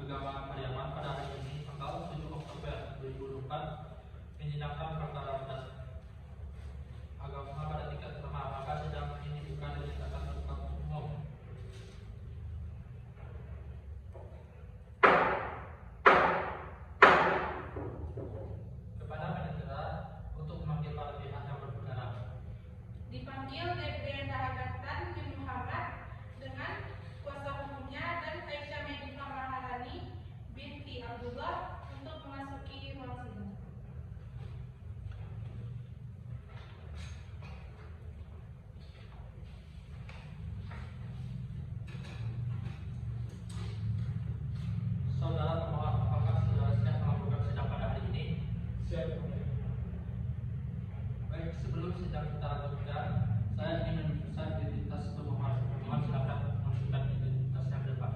Agama Pariaman pada hari ini tanggal 7 Oktober 2024 menyidangkan perkara atas agama pada tingkat pertama, maka sidang ini bukan dinyatakan terbuka untuk umum. Kepada penyelenggara untuk memanggil para pihak yang berperkara. Dipanggil Dede Daragatan bin Muhammad dengan kuasa hukumnya dan Aisyah Medina Maharani binti Abdullah untuk memasuki ruang sidang. Saudara pemohon, apakah saudara siap melakukan sidang pada hari ini? Siap. Baik, sebelum sidang kita lakukan, saya ingin memeriksa identitas pemohon. Pemohon silakan menunjukkan identitasnya ke depan.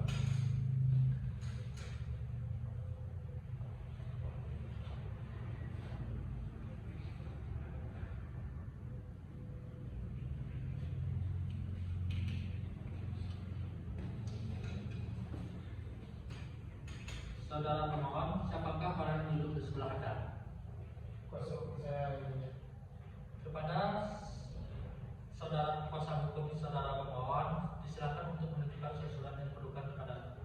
Saudara pemohon, siapakah orang yang duduk di sebelah Anda? Kuasa hukum saya ini. Kepada saudara kuasa hukum saudara pemohon, disilakan untuk menunjukkan surat yang diperlukan kepada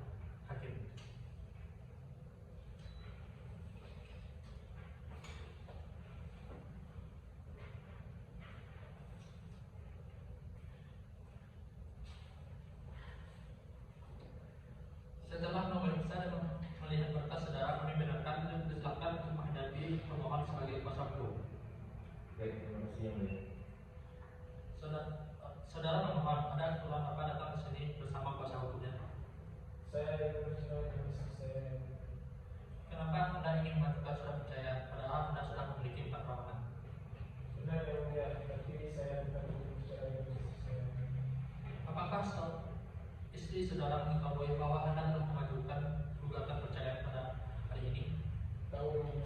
hakim. Setelah memeriksa dan melihat berkas saudara, kami benarkan dan disilakan untuk menghadapi pemohon sebagai kuasa hukum. Baik, terima kasih yang mulia. Saudara pemohon, ada aturan apa datang ke sini bersama kuasa hukumnya? Saya ingin berbicara dengan istri saya. Kenapa Anda ingin mengajukan surat percaya padahal Anda sudah memiliki 4 ruangan? Benar yang mulia, tapi saya bukan berbicara dengan istri saya. Apakah istri saudara mengetahui bahwa Anda telah mengajukan gugatan perceraian pada hari ini? Tahu ini.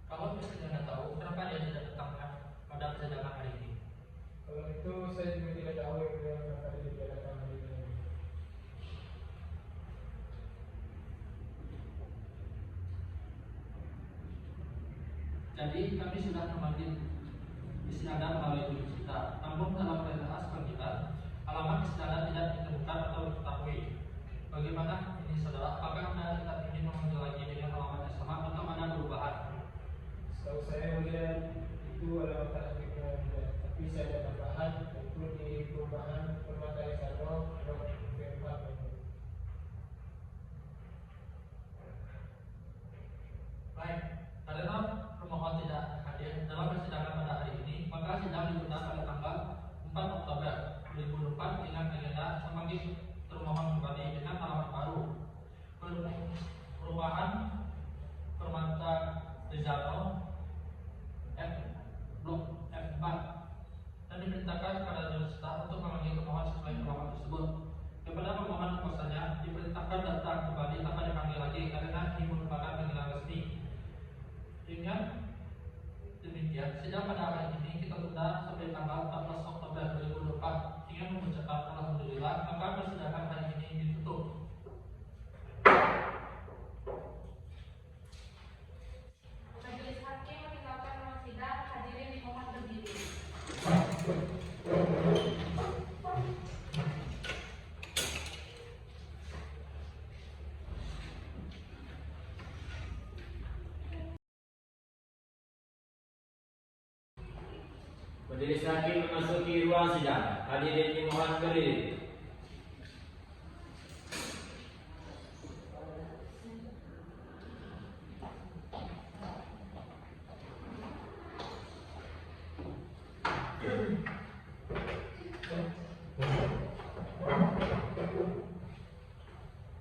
Kalau istri Anda tahu, kenapa dia tidak datang pada persidangan hari ini? Kalau itu saya juga tidak tahu yang mulia kenapa dia tidak datang hari ini. Jadi kami sudah memanggil istri Anda melalui tulis kita. Namun dalam berkas panggilan, alamat istri Anda tidak ditemukan atau diketahui. Bagaimana ini saudara? Apakah Anda tetap ingin memanggil lagi dengan alamat yang sama atau ada perubahan? Setahu saya mulia itu adalah takdirnya mulia, tapi saya ada tambahan yaitu di perubahan Permata Esano nomor 4. Baik, karena pemohon tidak hadir dalam persidangan pada hari ini, maka sidang ditunda pada tanggal 4 Oktober 2024 dengan agenda memanggil termohon kembali dengan alamat baru. Perubahan Permata Rizano F Blok F4 dan diperintahkan kepada Jakarta untuk memanggil pemohon sesuai alamat tersebut. Kepada pemohon kuasanya diperintahkan datang kembali tanpa dipanggil lagi karena ini merupakan panggilan resmi. Dengan demikian, sidang pada hari ini kita tunda sampai tanggal 14 Oktober 2024 dengan mengucapkan alhamdulillah, maka persidangan hari ini ditutup. Majelis hakim meninggalkan ruang sidang, hadirin dimohon berdiri. Majelis hakim memasuki ruang sidang. Hadirin dimohon berdiri.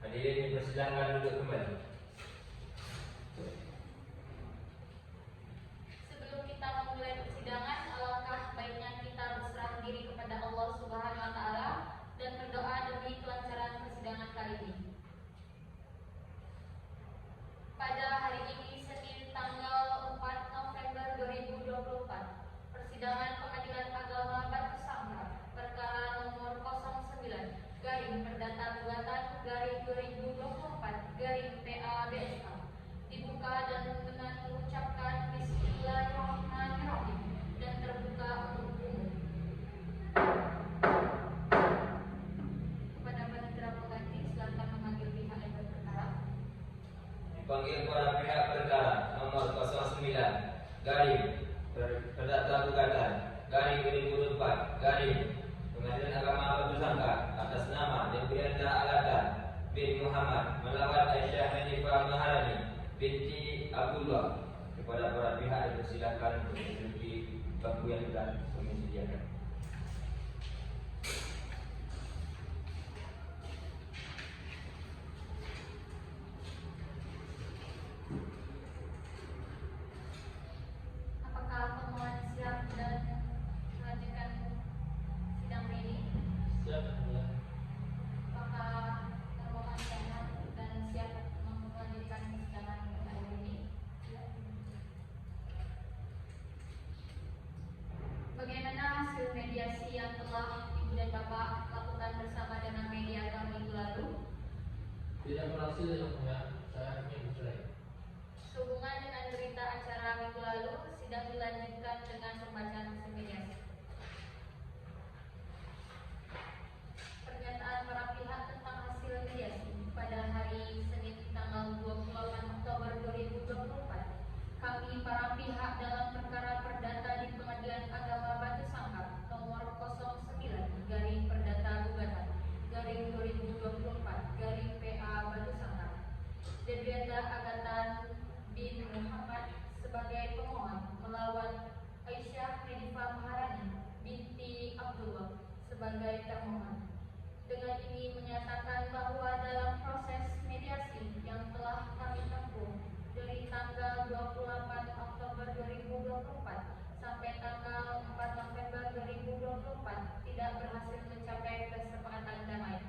Hadirin dipersilakan duduk kembali. Sebelum kita memulai persidangan, alangkah baiknya kita berserah diri kepada Allah Subhanahu wa Ta'ala dan berdoa demi kelancaran persidangan kali ini. Pada hari ini, Senin tanggal 4 November 2024, persidangan Pengadilan Agama Batu Sanggar perkara nomor 09 garing memanggil para pihak perkara nomor 09 garing Perdata Gugatan garing 2004 garing Pengadilan Agama Batu Sangkar atas nama Debrianda Alatan bin Muhammad melawan Aisyah Hanifah Maharani binti Abdullah. Kepada para pihak dipersilakan untuk menduduki bangku yang telah kami sediakan. Apakah pemohon siap dan melanjutkan sidang ini? Siap ya. Apakah termohon sehat dan siap melanjutkan sidang hari ini? Bagaimana hasil mediasi yang telah Ibu dan Bapak lakukan bersama dengan mediator minggu lalu? Tidak berhasil yang mulia, saya ingin bercerai. Sehubungan dengan berita acara minggu lalu, sidang dilanjutkan dengan pembacaan hasil mediasi. Pernyataan para pihak tentang hasil mediasi pada hari Senin tanggal 28 Oktober 2024. Kami para pihak dalam perkara perdata di Pengadilan Agama Batu Sangkar nomor 09 garing Perdata Gugatan garing 2024 garing PA Batu Sangkar. Debrianda Agatan bin Muhammad sebagai pemohon melawan Aisyah Hanifah Maharani binti Abdullah sebagai termohon. Dengan ini menyatakan bahwa dalam proses mediasi yang telah kami tempuh dari tanggal 28 Oktober 2024 sampai tanggal 4 November 2024 tidak berhasil mencapai kesepakatan damai.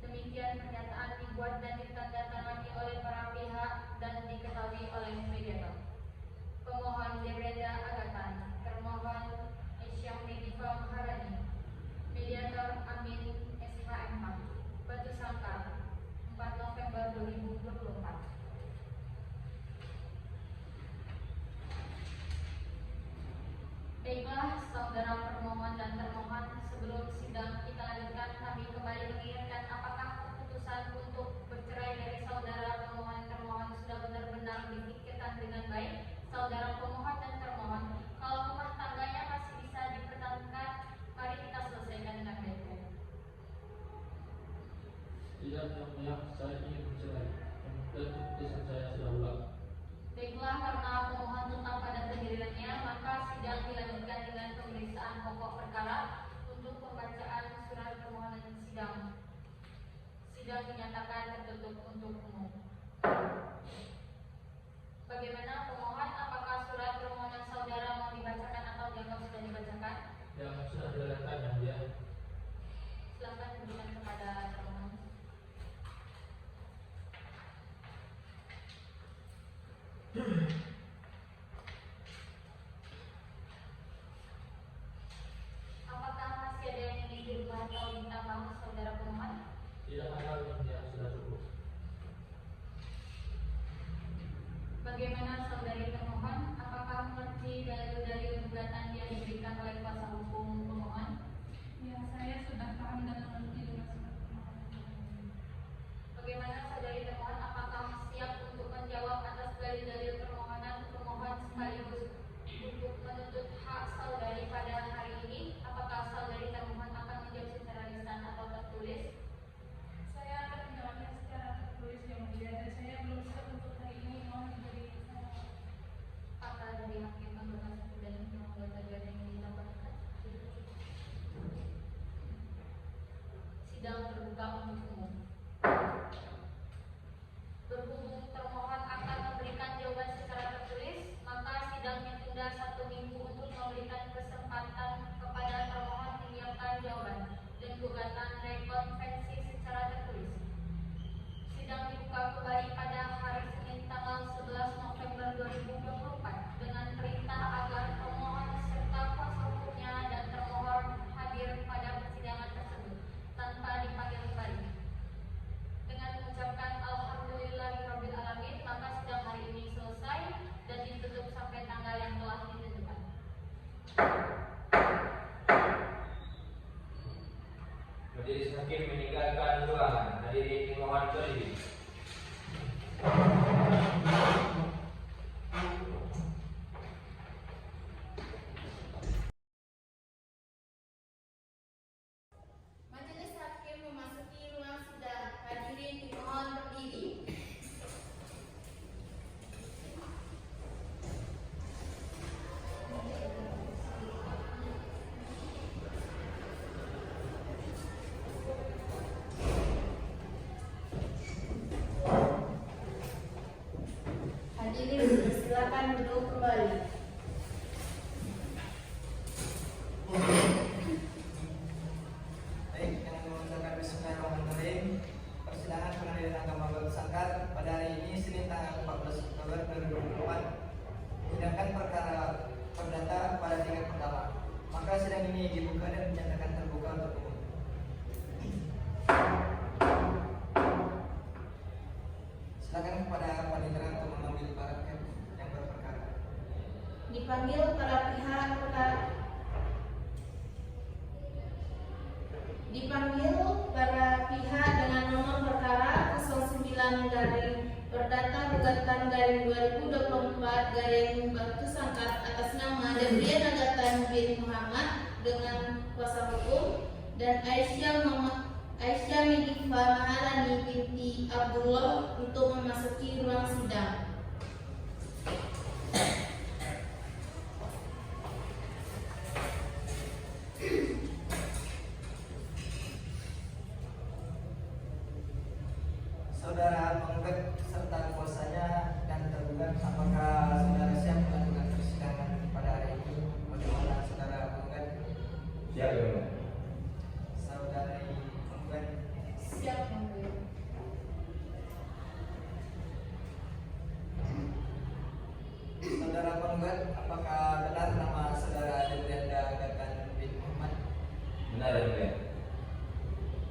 Demikian pernyataan dibuat dan ditandatangani oleh para pihak dan diketahui oleh mediator. Pemohon Debrianda Agatan, termohon Aisyah Hanifah Maharani, mediator Amin SHMH, Batu Sangkar, 4 November 2024. Baiklah, saudara permohon dan termohon, sebelum sidang kita lanjutkan, kami kembali mengingatkan apakah keputusan untuk bercerai dari saudara pemohon termohon sudah benar-benar dipikirkan dengan baik. Saudara pemohon dan termohon, kalau rumah tangganya masih bisa dipertahankan, mari kita selesaikan dengan baik-baik. Tidak yang mulia, saya ingin bercerai. Dan keputusan saya sudah bulat. Baiklah, karena pemohon tetap pada pendiriannya, maka sidang dilanjutkan dengan pemeriksaan pokok perkara untuk pembacaan surat permohonan sidang. Sidang dinyatakan tertutup untuk umum. Bagaimana pemohon, apakah surat permohonan saudara mau dibacakan atau dianggap sudah dibacakan? Yang sudah dilakukan yang mulia. Silakan berikan kepada termohon. Apakah masih ada yang ingin dirubah atau ditambah saudara pemohon? Tidak ada yang mulia, sudah cukup. Bagaimana saudari termohon? Apakah mengerti dalil-dalil gugatan yang diberikan oleh kuasa hukum pemohon? Ya, saya sudah paham dan mengerti dengan surat permohonan. Bagaimana saudari termohon? Apakah siap untuk menjawab atas dalil-dalil permohonan pemohon sekaligus untuk menuntut hak saudari pada hari ini? Apakah saudari termohon akan menjawab secara lisan atau tertulis? Saya akan menjawabnya secara tertulis yang mulia dan saya belum siap untuk hari ini. Mohon diberi Apakah dari hakim anggota satu dan anggota dua yang dilaporkan? Sidang terbuka untuk umum. Berhubung termohon akan memberikan jawaban secara tertulis, maka sidang ditunda 1 minggu untuk memberikan kesempatan kepada termohon menyiapkan jawaban dan gugatan rekonvensi secara tertulis. Sidang dibuka kembali pada hari Senin tanggal 11 November 2024 dengan perintah agar pemohon serta kuasa hukumnya dan termohon hadir pada persidangan tersebut tanpa dipanggil kembali. Dengan mengucapkan Alhamdulillahirabbil alamin, maka sidang hari ini selesai dan ditutup sampai tanggal yang telah ditentukan. Majelis hakim meninggalkan ruangan. Hadirin dimohon berdiri. dipanggil para pihak dengan nomor perkara 09 garing Perdata Gugatan garing 2024 garing Batu Sangkat atas nama Debrian Agatan bin Muhammad dengan kuasa hukum dan Aisyah Medifa Maharani binti Abdullah untuk memasuki ruang sidang. Saudara penggugat serta kuasanya dan tergugat, apakah saudara siap melakukan persidangan pada hari ini? Bagaimana saudara penggugat? Siap ya mulia. Saudari penggugat, Siap yang mulia. saudara penggugat, apakah benar nama saudara Debrianda Agatan bin Muhammad? Benar ya mulia.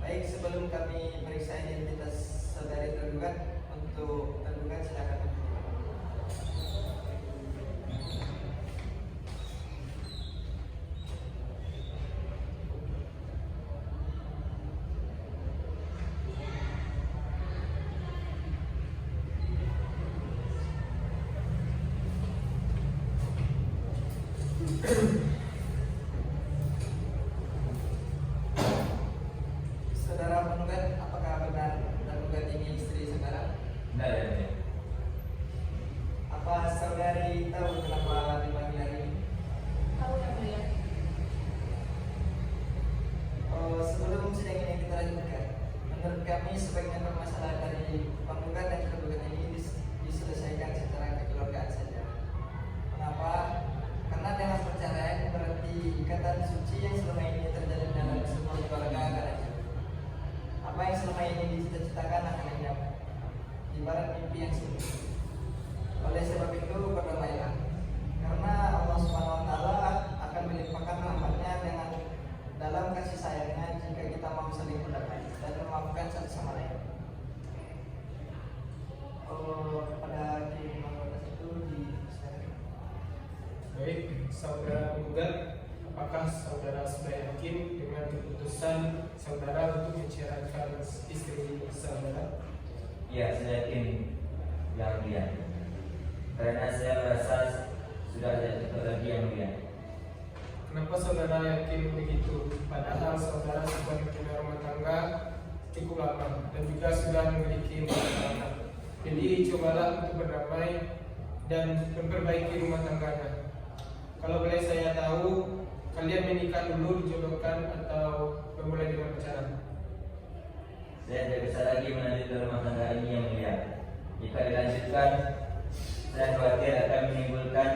Baik, sebelum kami periksa identitas saudari tergugat, untuk tergugat silakan. Saudara penggugat, apakah benar tergugat ini istri saudara? Benar ya mulia. Apa saudari tahu kenapa dipanggil hari ini? Tahu yang mulia. Oh, sebelum sidang ini kita lanjutkan, menurut kami sebaiknya permasalahan dari penggugat dan tergugat ini diselesaikan secara kekeluargaan saja. Kenapa? Karena dalam perceraian berarti ikatan suci yang selama ini terjalin dalam sebuah keluarga akan hancur. Apa yang selama ini dicita-citakan akan lenyap, ibarat mimpi yang sunyi. Oleh sebab itu berdamailah, karena Allah Subhanahu Wa Taala akan melimpahkan rahmatnya dengan dalam kasih sayangnya jika kita mau saling berdamai dan memaafkan satu sama lain. Kepada Kim Manggota itu diserahkan. Baik, saudara penggugat, apakah saudara sudah yakin dengan keputusan saudara untuk menceraikan istri saudara? Ya, saya yakin yang mulia. Karena saya merasa sudah tidak cepat lagi yang mulia. Kenapa saudara yakin begitu? Padahal saudara sudah punya rumah tangga cukup lama dan juga sudah memiliki anak. Jadi cobalah untuk berdamai dan memperbaiki rumah tangganya. Kalau boleh saya tahu, kalian menikah dulu, dijodohkan atau memulai dengan pacaran? Saya tidak bisa lagi melanjutkan rumah tangga ini yang mulia. Jika dilanjutkan, saya khawatir akan menimbulkan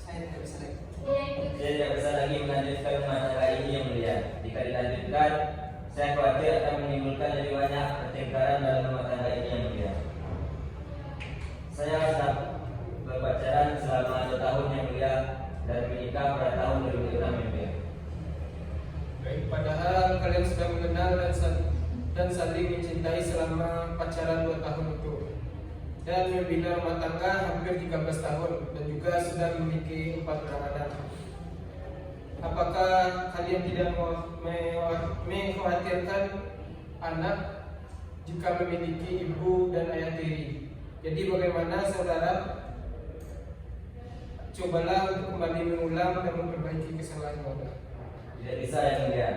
Saya tidak bisa lagi. Saya tidak bisa lagi melanjutkan rumah tangga ini yang mulia. Jika dilanjutkan, saya khawatir akan menimbulkan lebih banyak pertengkaran dalam rumah tangga ini yang mulia. Saya sudah berpacaran selama 2 tahun yang mulia dan menikah pada tahun 2006 yang mulia. Baik, padahal kalian sudah mengenal dan saling mencintai selama pacaran 2 tahun itu, dan membina rumah tangga hampir 13 tahun dan juga sudah memiliki 4 anak. Apakah kalian tidak mengkhawatirkan anak jika memiliki ibu dan ayah tiri? Jadi bagaimana saudara? Cobalah untuk kembali mengulang dan memperbaiki kesalahan saudara. Tidak bisa yang mulia.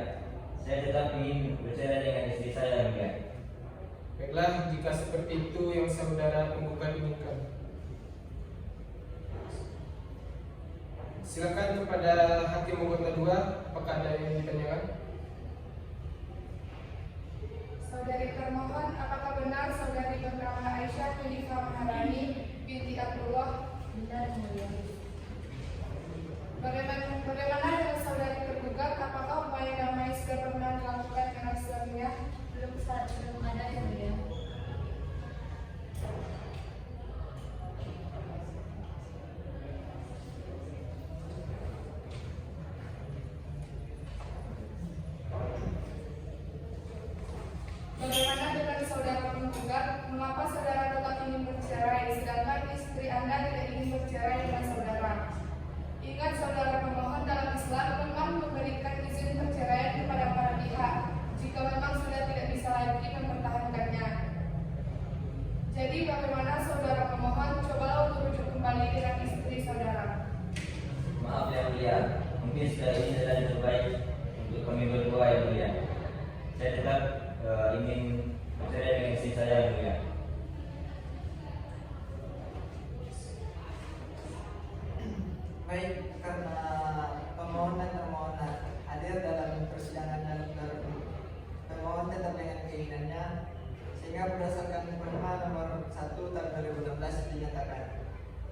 Saya tetap ingin bercerai dengan istri saya yang mulia. Baiklah, jika seperti itu yang saudara penggugat inginkan. Silakan kepada Hakim Anggota 2, apakah ada yang ditanyakan? Saudari termohon, apakah benar saudari bernama Aisyah Medifa Maharani binti Abdullah? Benar yang mulia. Bagaimana dengan saudari tergugat? Apakah upaya damai sudah pernah dilakukan dengan suaminya? Belum saat Mengapa saudara tetap ingin bercerai, sedangkan istri Anda tidak ingin bercerai dengan saudara? Ingat saudara pemohon, dalam Islam memang memberikan izin perceraian kepada para pihak jika memang sudah tidak bisa lagi mempertahankannya. Jadi bagaimana saudara pemohon? Cobalah untuk rujuk kembali dengan istri saudara. Maaf yang mulia, mungkin sudah ini adalah yang terbaik untuk kami berdua yang mulia. Saya tetap ingin bercerai dengan istri saya yang mulia. Baik, karena pemohon dan termohon hadir dalam persidangan dalam pemohon tetap dengan keinginannya, sehingga berdasarkan Perma nomor 1 tahun 2016 dinyatakan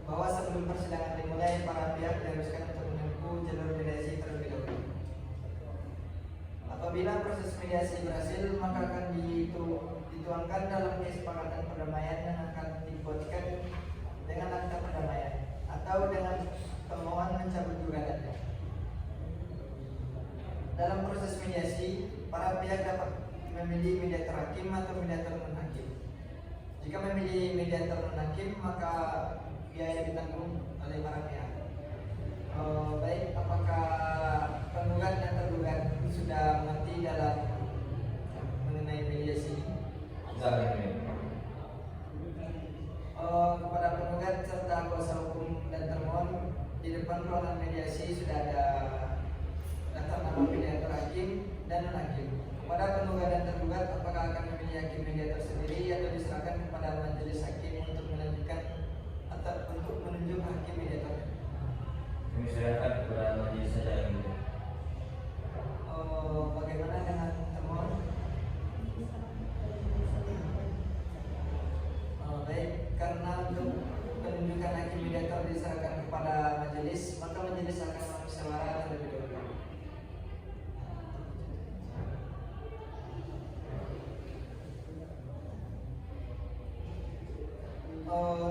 bahwa sebelum persidangan dimulai, para pihak diharuskan untuk menempuh jalur mediasi terlebih dahulu. Apabila proses mediasi berhasil, maka akan dituangkan dalam kesepakatan perdamaian yang akan dibuatkan dengan akta perdamaian atau dengan pemohon mencabut gugatannya. Dalam proses mediasi, para pihak dapat memilih mediator hakim atau mediator non-hakim. Jika memilih mediator non-hakim, maka biaya ditanggung oleh para pihak. Baik, apakah penggugat dan tergugat sudah mengerti dalam mengenai mediasi ini? Kepada penggugat serta kuasa hukum dan termohon, di depan ruangan mediasi sudah ada daftar nama mediator hakim dan non hakim. Kepada penggugat dan tergugat, apakah akan memilih hakim mediator sendiri atau diserahkan kepada majelis hakim untuk melanjutkan atau untuk menunjuk hakim mediator? Kami serahkan kepada majelis saja yang mulia. Bagaimana dengan termohon? Baik, karena untuk penunjukan hakim mediator diserahkan kepada majelis, maka majelis akan memusyawarahkan terlebih dahulu.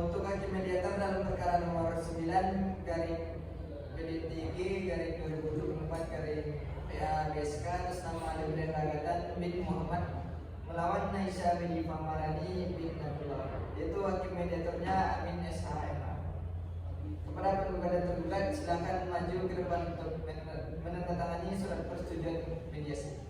Untuk hakim mediator dalam perkara nomor 9 garing PDTG garing 2024 garing PABSK atas nama Debryan Lagatan bin Muhammad melawan Naisha bin Famarani bin Abdullah, yaitu hakim mediatornya Amin SHMA. Kepada penggugat dan tergugat, silakan maju ke depan untuk menandatangani surat persetujuan mediasi.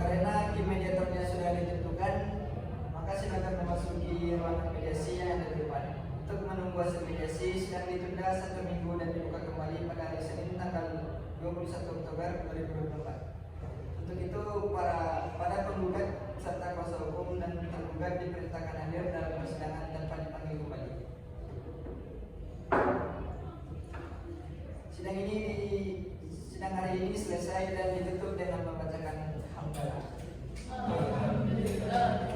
Karena hakim mediatornya sudah ditentukan, maka silakan memasuki ruangan mediasi yang ada di depan. Untuk menunggu hasil mediasi sedang ditunda 1 minggu dan dibuka kembali pada hari Senin tanggal 21 Oktober 2024. Untuk itu para penggugat serta kuasa hukum dan tergugat diperintahkan hadir dalam persidangan tanpa dipanggil kembali. Sidang hari ini selesai dan ditutup dengan membacakan hamdalah. Kepada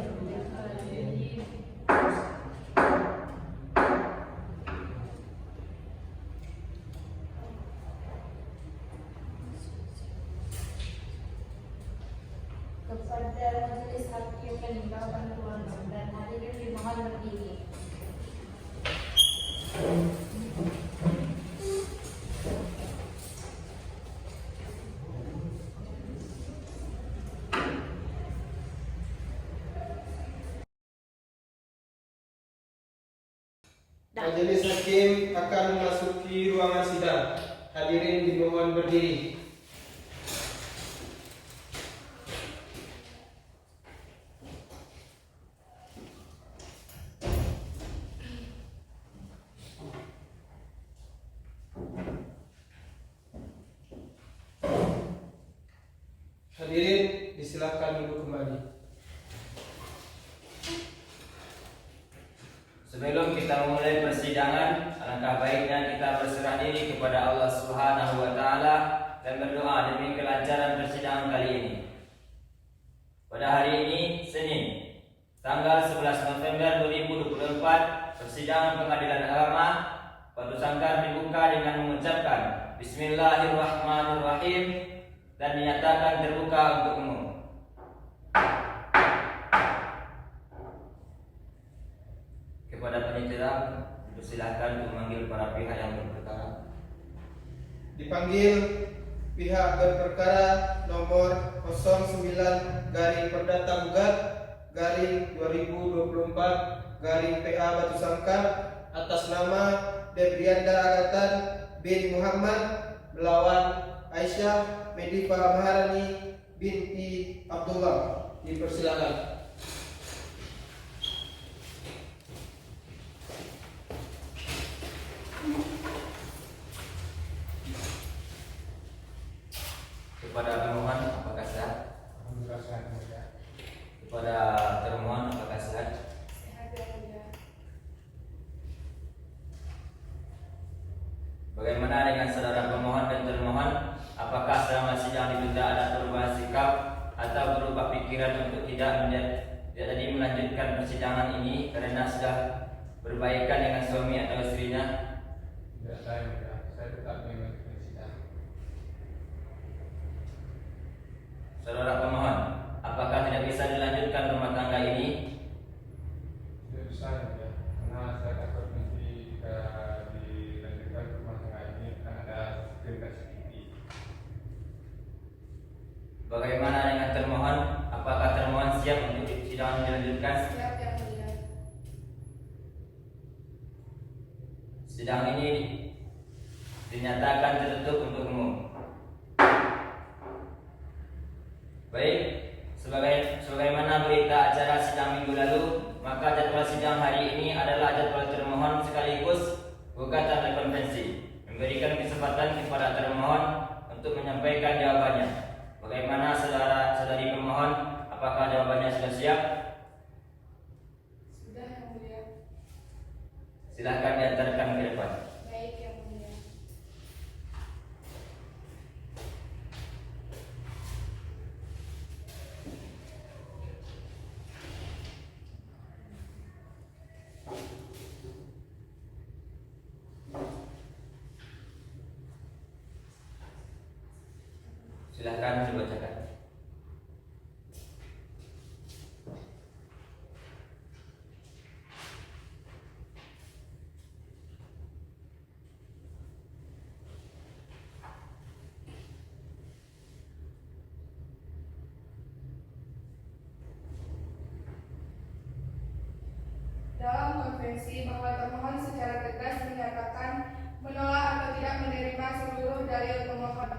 majelis hakim yang meninggalkan ruangan dan hadirin dimohon berdiri. Majelis hakim akan memasuki ruangan sidang. Hadirin dimohon berdiri. Hadirin disilakan duduk kembali. Sebelum kita memulai persidangan, alangkah baiknya kita berserah diri kepada Allah Subhanahu wa taala dan berdoa demi kelancaran persidangan kali ini. Pada hari ini, Senin, tanggal 11 November 2024, persidangan Pengadilan Agama batu sangkar dibuka dengan mengucapkan Bismillahirrahmanirrahim dan dinyatakan terbuka untuk umum. Kepada panitia, dipersilakan untuk memanggil para pihak yang berperkara. Dipanggil pihak berperkara nomor 09 garing Perdata Gugat garing 2024 garing PA Batu Sangkar atas nama Debrianda Agatan bin Muhammad melawan Aisyah Medifa Maharani binti Abdullah. Dipersilakan. Kepada pemohon apakah sehat? Alhamdulillah sehat mulia. Kepada termohon apakah sehat? Sehat yang mulia. Bagaimana dengan saudara pemohon dan termohon? Apakah selama sidang ditunda ada perubahan sikap atau berubah pikiran untuk tidak jadi melanjutkan persidangan ini karena sudah berbaikan dengan suami atau istrinya? Tidak, saya tetap mengikuti sidang. Saudara pemohon, apakah tidak bisa dilanjutkan rumah tangga ini? Tidak bisa ya, karena saya takut nanti jika dilanjutkan rumah tangga ini akan ada cerita sedikit. Bagaimana dengan termohon? Apakah termohon siap untuk sidang dilanjutkan? Siap yang mulia. Sidang ini dinyatakan tertutup untuk umum. Baik, sebagaimana berita acara sidang minggu lalu, maka jadwal sidang hari ini adalah jadwal termohon sekaligus gugatan rekonvensi, memberikan kesempatan kepada termohon untuk menyampaikan jawabannya. Bagaimana saudara-saudari pemohon, apakah jawabannya sudah siap? Sudah yang mulia. Silakan diantarkan ke depan. Baik yang mulia. Silakan dibacakan. Dalam konvensi bahwa termohon secara tegas menyatakan menolak atau tidak menerima seluruh dalil pemohon,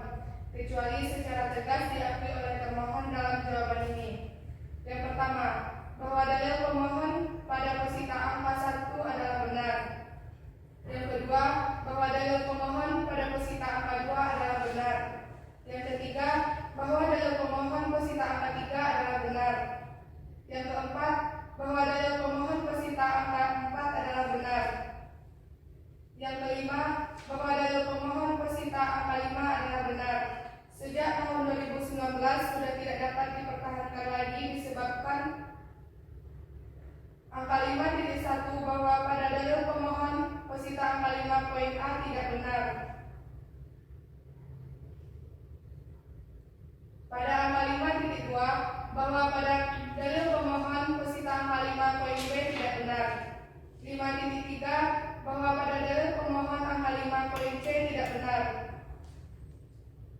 kecuali secara tegas diakui oleh termohon dalam jawaban ini. Yang pertama, bahwa dalil pemohon pada pesita angka 1 adalah benar. Yang kedua, bahwa dalil pemohon pada pesita angka 2 adalah benar. Yang ketiga, bahwa dalil pemohon pesita angka 3 adalah benar. Yang keempat, bahwa dalil pemohon pesita angka 4 adalah benar. Yang kelima, bahwa dalil pemohon pesita angka 5 adalah benar. Sejak tahun 2019 sudah tidak dapat dipertahankan lagi disebabkan angka 5.1 bahwa pada dalil pemohon pesita angka 5 poin A tidak benar. Pada angka 5.2 bahwa pada dalil pemohon pesita angka 5 poin B tidak benar. 5.3 bahwa pada dalil pemohon angka 5 poin C tidak benar.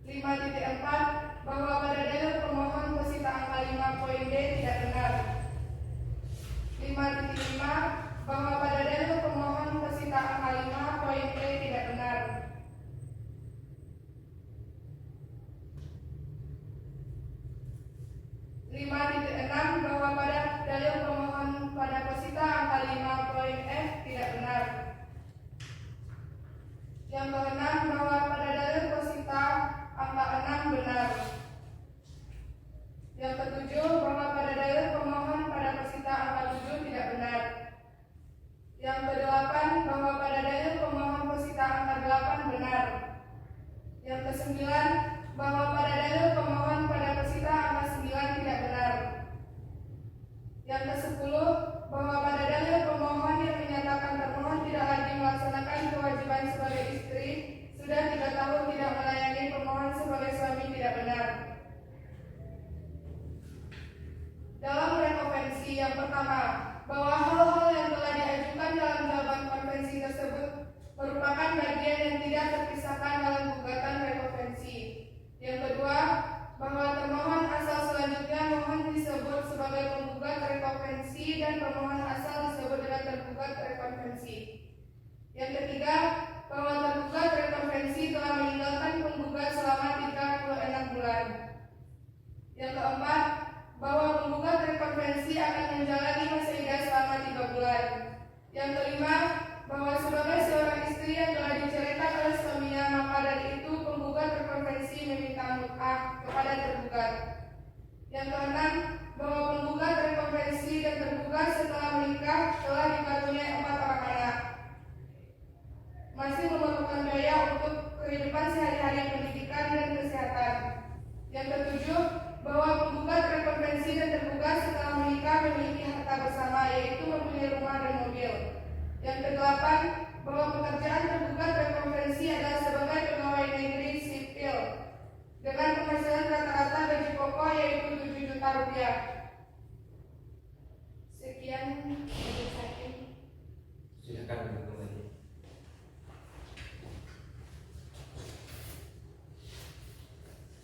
5.4 bahwa pada dalil pemohon pesita angka 5 poin D tidak benar. 5.5 bahwa pada dalil pemohon pesita angka 5 poin B tidak benar. 5.6 bahwa pada dalil pemohon pada pesita angka 5 poin F tidak benar. Yang keenam bahwa pada dalil pesita angka 6 benar. Yang ketujuh bahwa pada dalil pemohon pada pesita angka 7 tidak benar. Yang kedelapan bahwa pada dalil pemohon pesita angka 8 benar. Yang kesembilan bahwa pada dalil pemohon pada pesita angka 9 tidak benar. Yang ke-10 bahwa pada dalil pemohon yang menyatakan termohon tidak lagi melaksanakan kewajiban sebagai istri, sudah 3 tahun tidak melayani pemohon sebagai suami tidak benar. Dalam rekonvensi yang pertama, bahwa hal-hal yang telah diajukan dalam jawaban konvensi tersebut merupakan bagian yang tidak terpisahkan dalam gugatan rekonvensi. Yang kedua, bahwa termohon asal selanjutnya mohon disebut sebagai penggugat rekonvensi dan pemohon asal disebut dengan tergugat rekonvensi. Yang ketiga, bahwa tergugat rekonvensi telah meninggalkan penggugat selama 36 bulan. Yang keempat, bahwa penggugat rekonvensi akan menjalani masa idah selama 3 bulan. Yang kelima, bahwa sebagai seorang istri yang telah diceraikan oleh suaminya, maka dari itu penggugat rekonvensi meminta mut'ah kepada tergugat. Yang keenam, bahwa penggugat rekonvensi dan tergugat setelah menikah telah dikaruniai 4 orang anak, masih memerlukan biaya untuk kehidupan sehari-hari, pendidikan, dan kesehatan. Yang ketujuh, bahwa penggugat rekonvensi dan tergugat setelah menikah memiliki harta bersama, yaitu mempunyai rumah dan mobil. Yang kedelapan, bahwa pekerjaan tergugat rekonvensi adalah sebagai pegawai negeri sipil dengan penghasilan rata-rata gaji pokok yaitu 7 juta rupiah. Sekian majelis hakim. Silakan kembali.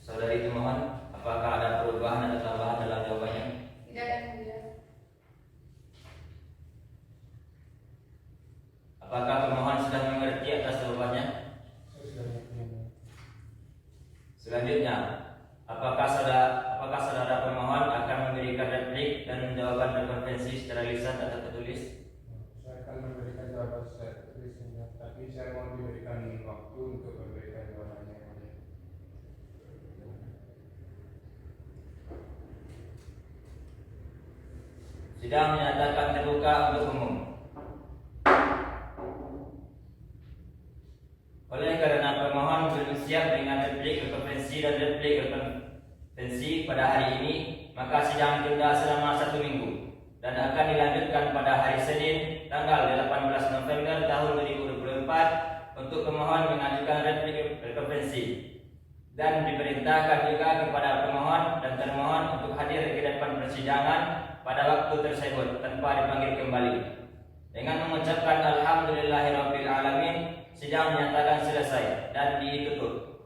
Saudari pemohon, apakah ada perubahan atau tambahan dalam jawabannya? Tidak ada yang mulia. Apakah pemohon sudah mengerti atas jawabannya? Selanjutnya, apakah saudara pemohon akan memberikan replik dan jawaban rekonvensi secara lisan atau tertulis? Saya akan memberikan jawaban secara tertulisnya, tapi saya mau diberikan waktu untuk memberikan jawabannya. Sidang menyatakan terbuka untuk umum. Oleh karena pemohon belum siap dengan replik rekonvensi dan replik rekonvensi pada hari ini, maka sidang ditunda selama 1 minggu dan akan dilanjutkan pada hari Senin tanggal 18 November tahun 2024 untuk pemohon mengajukan replik rekonvensi, dan diperintahkan juga kepada pemohon dan termohon untuk hadir ke depan persidangan pada waktu tersebut tanpa dipanggil kembali. Dengan mengucapkan alhamdulillahirabbil alamin, sidang menyatakan selesai dan ditutup.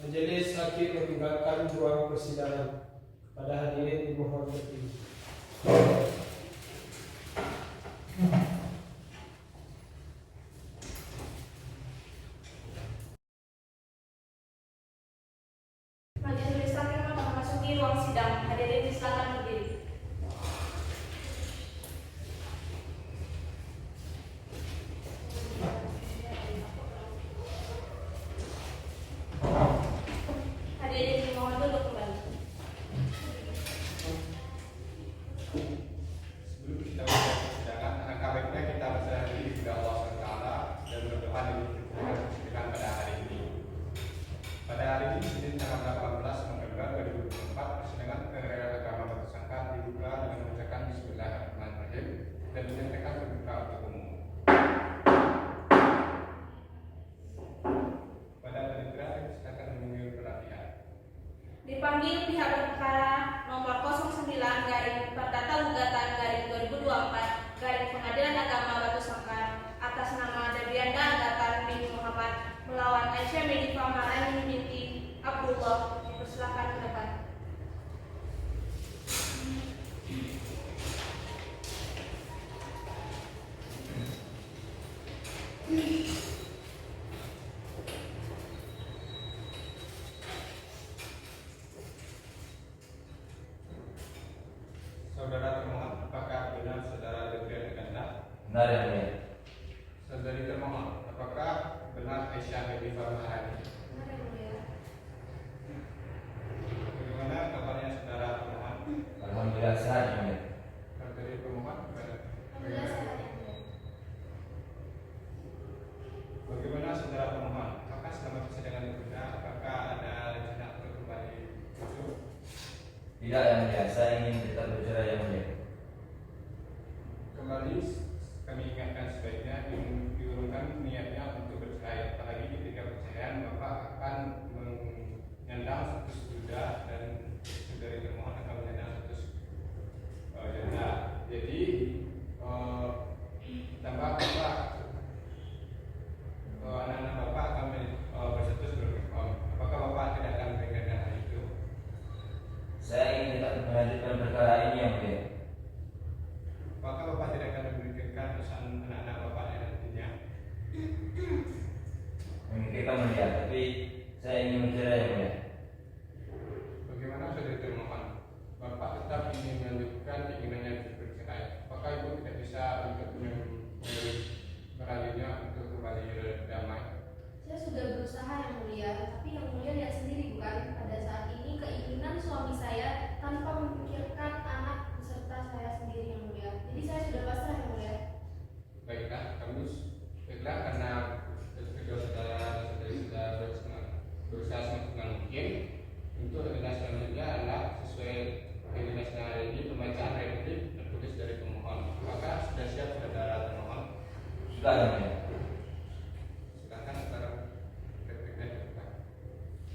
Majelis hakim meninggalkan ruang persidangan. Pada hadirin dimohon berdiri. Majelis hakim akan memasuki ruang sidang. Hadirin silakan berdiri. Hadirin dimohon duduk kembali. Sebelum kita mulai persidangan, alangkah baiknya kita berserah diri kepada Allah SWT dan berdoa dengan persidangan pada hari ini. Pada hari ini, Senin tanggal 18 November 2024, persidangan pengadilan agama Batu Sangkar dibuka dengan membacakan Bismillahirrahmanirrahim dan dinyatakan terbuka untuk umum. Pada penelitian, silakan mengambil perhatian. Dipanggil pihak perkara nomor 09 Perdata Gugatan 2024 Pengadilan Agama Batu Sangkar atas nama Debrianda Agatan binti Muhammad melawan Aisyah Medifa Marani binti Abdullah. Dipersilakan ke depan. Saudara termohon, apakah benar saudara Debrian Aganda? Benar yang mulia. Saudari termohon, apakah benar Aisyah Medifa Marani? Bagaimana kabarnya saudara termohon? Alhamdulillah sehat yang mulia. Saudari termohon, bagaimana saudara termohon? Apakah selama persidangan ditunda, apakah ada rencana untuk kembali rujuk? Tidak yang mulia, saya ingin tetap bercerai yang mulia. kami ingatkan sebaiknya diurungkan niatnya untuk bercerai, apalagi ketika perceraian Bapak akan menyandang status duda dan saudari termohon akan menyandang status janda. Jadi tambah Bapak anak-anak Bapak akan berstatus berkekom. Apakah Bapak tidak akan mengingatkan hal itu? Saya ingin tetap melanjutkan perkara ini yang mulia. Apakah Bapak tidak akan memikirkan pesan anak-anak Bapak nantinya? Memikirkan mulia, tapi saya ingin mencerai yang mulia. Bagaimana saudari termohon? Bapak tetap ingin melanjutkan keinginannya untuk bercerai. Apakah Ibu tidak bisa untuk merajunya untuk kembali damai? Saya sudah berusaha yang mulia, tapi yang mulia lihat sendiri bukan? Pada saat ini keinginan suami saya tanpa memikirkan anak beserta saya sendiri yang mulia. Jadi saya sudah pasrah yang mulia. Baiklah, kami baiklah karena kedua saudara dan saudari sudah berusaha semaksimal mungkin untuk agenda selanjutnya adalah sesuai agenda hari ini pembacaan replik tertulis dari pemohon. Apakah sudah siap saudara termohon? Sudah yang mulia. Silakan saudara repliknya dibuka. Silakan dibacakan.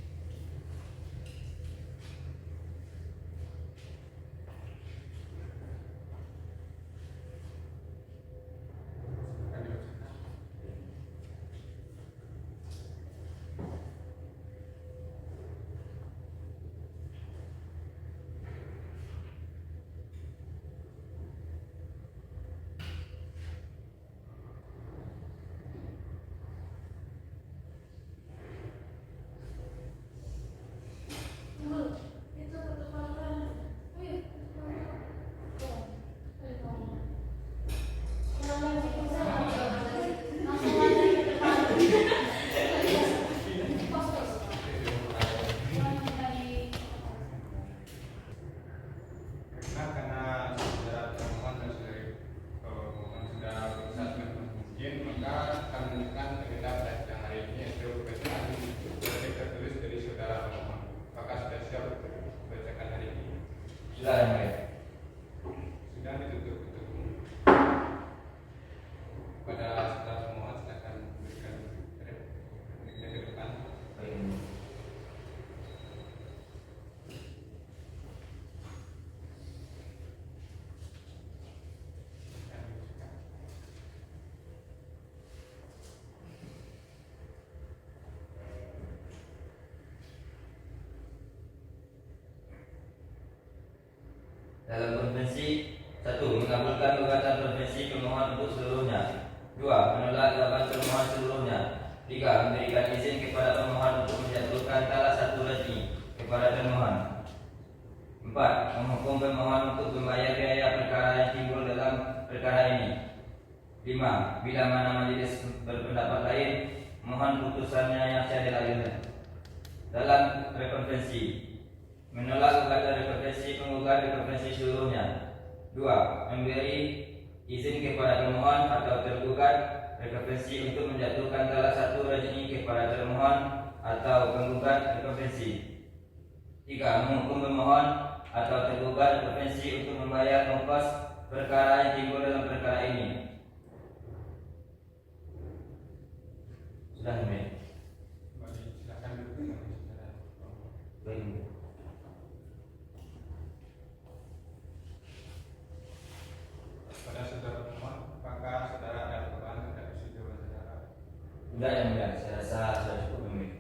Itu pertemuan. Wih, Karena saudara termohon dan saudari pemohon sudah berusaha semaksimal mungkin, maka akan melanjutkan agenda pada sidang hari ini yaitu pembacaan replik tertulis dari saudara pemohon. Apakah sudah siap untuk membacakan hari ini? Sudah yang mulia. Sudah ditutup. Pada saudara pemohon silakan berikan repliknya ke depan. Baik, yang mulia. Dalam konvensi 1. Mengabulkan gugatan konvensi pemohon untuk seluruhnya. 2. Menolak jawaban termohon seluruhnya. 3. Memberikan izin kepada pemohon untuk menjatuhkan salah satu rejim kepada termohon. 4. Menghukum pemohon untuk membayar biaya perkara yang timbul dalam perkara ini. 5. Bila mana majelis berpendapat lain, mohon putusannya yang saya dilayangkan. Dalam rekonvensi, menolak gugatan rekonvensi penggugat rekonvensi seluruhnya. 2. Memberi izin kepada pemohon atau tergugat rekonvensi untuk menjatuhkan salah satu rejim kepada termohon atau penggugat rekonvensi. 3. Menghukum pemohon atau tergugat rekonvensi untuk membayar ongkos perkara yang timbul dalam perkara ini. Sudah sampai. Kembali silakan duduk kembali saudara. Baik. Pada saudara pemohon, apakah saudara ada tambahan terhadap isi jawaban saudara? Sudah yang mulia, saya rasa sudah cukup memilih.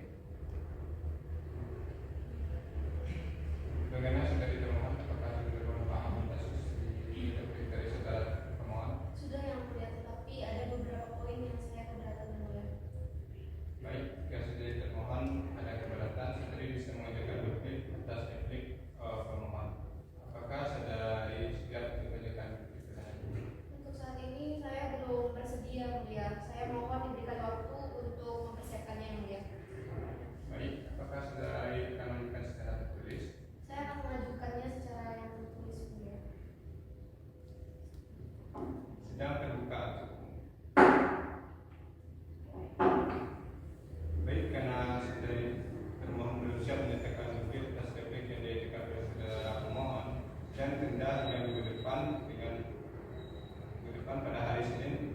Bagaimana saudari termohon? Apakah saudari termohon paham atas isi replik dari saudara pemohon? sudah yang mulia, tetapi ada beberapa poin yang saya keberatan yang mulia. Baik, jika saudari termohon ada keberatan, saudari bisa mengajukan replik atas replik pemohon. Apakah saudari siap untuk mengajukan replik tersebut? Untuk saat ini saya belum bersedia yang mulia. Saya mohon diberikan waktu untuk mempersiapkannya yang mulia. Baik, apakah saudari akan mengajukan secara tertulis? Saya akan mengajukannya secara yang tertulis yang mulia. Sidang terbuka untuk umum. Baik, karena saudari termohon belum siap menyatakan replik atas replik yang diajukan oleh saudara pemohon dan tenda yang minggu depan pada hari Senin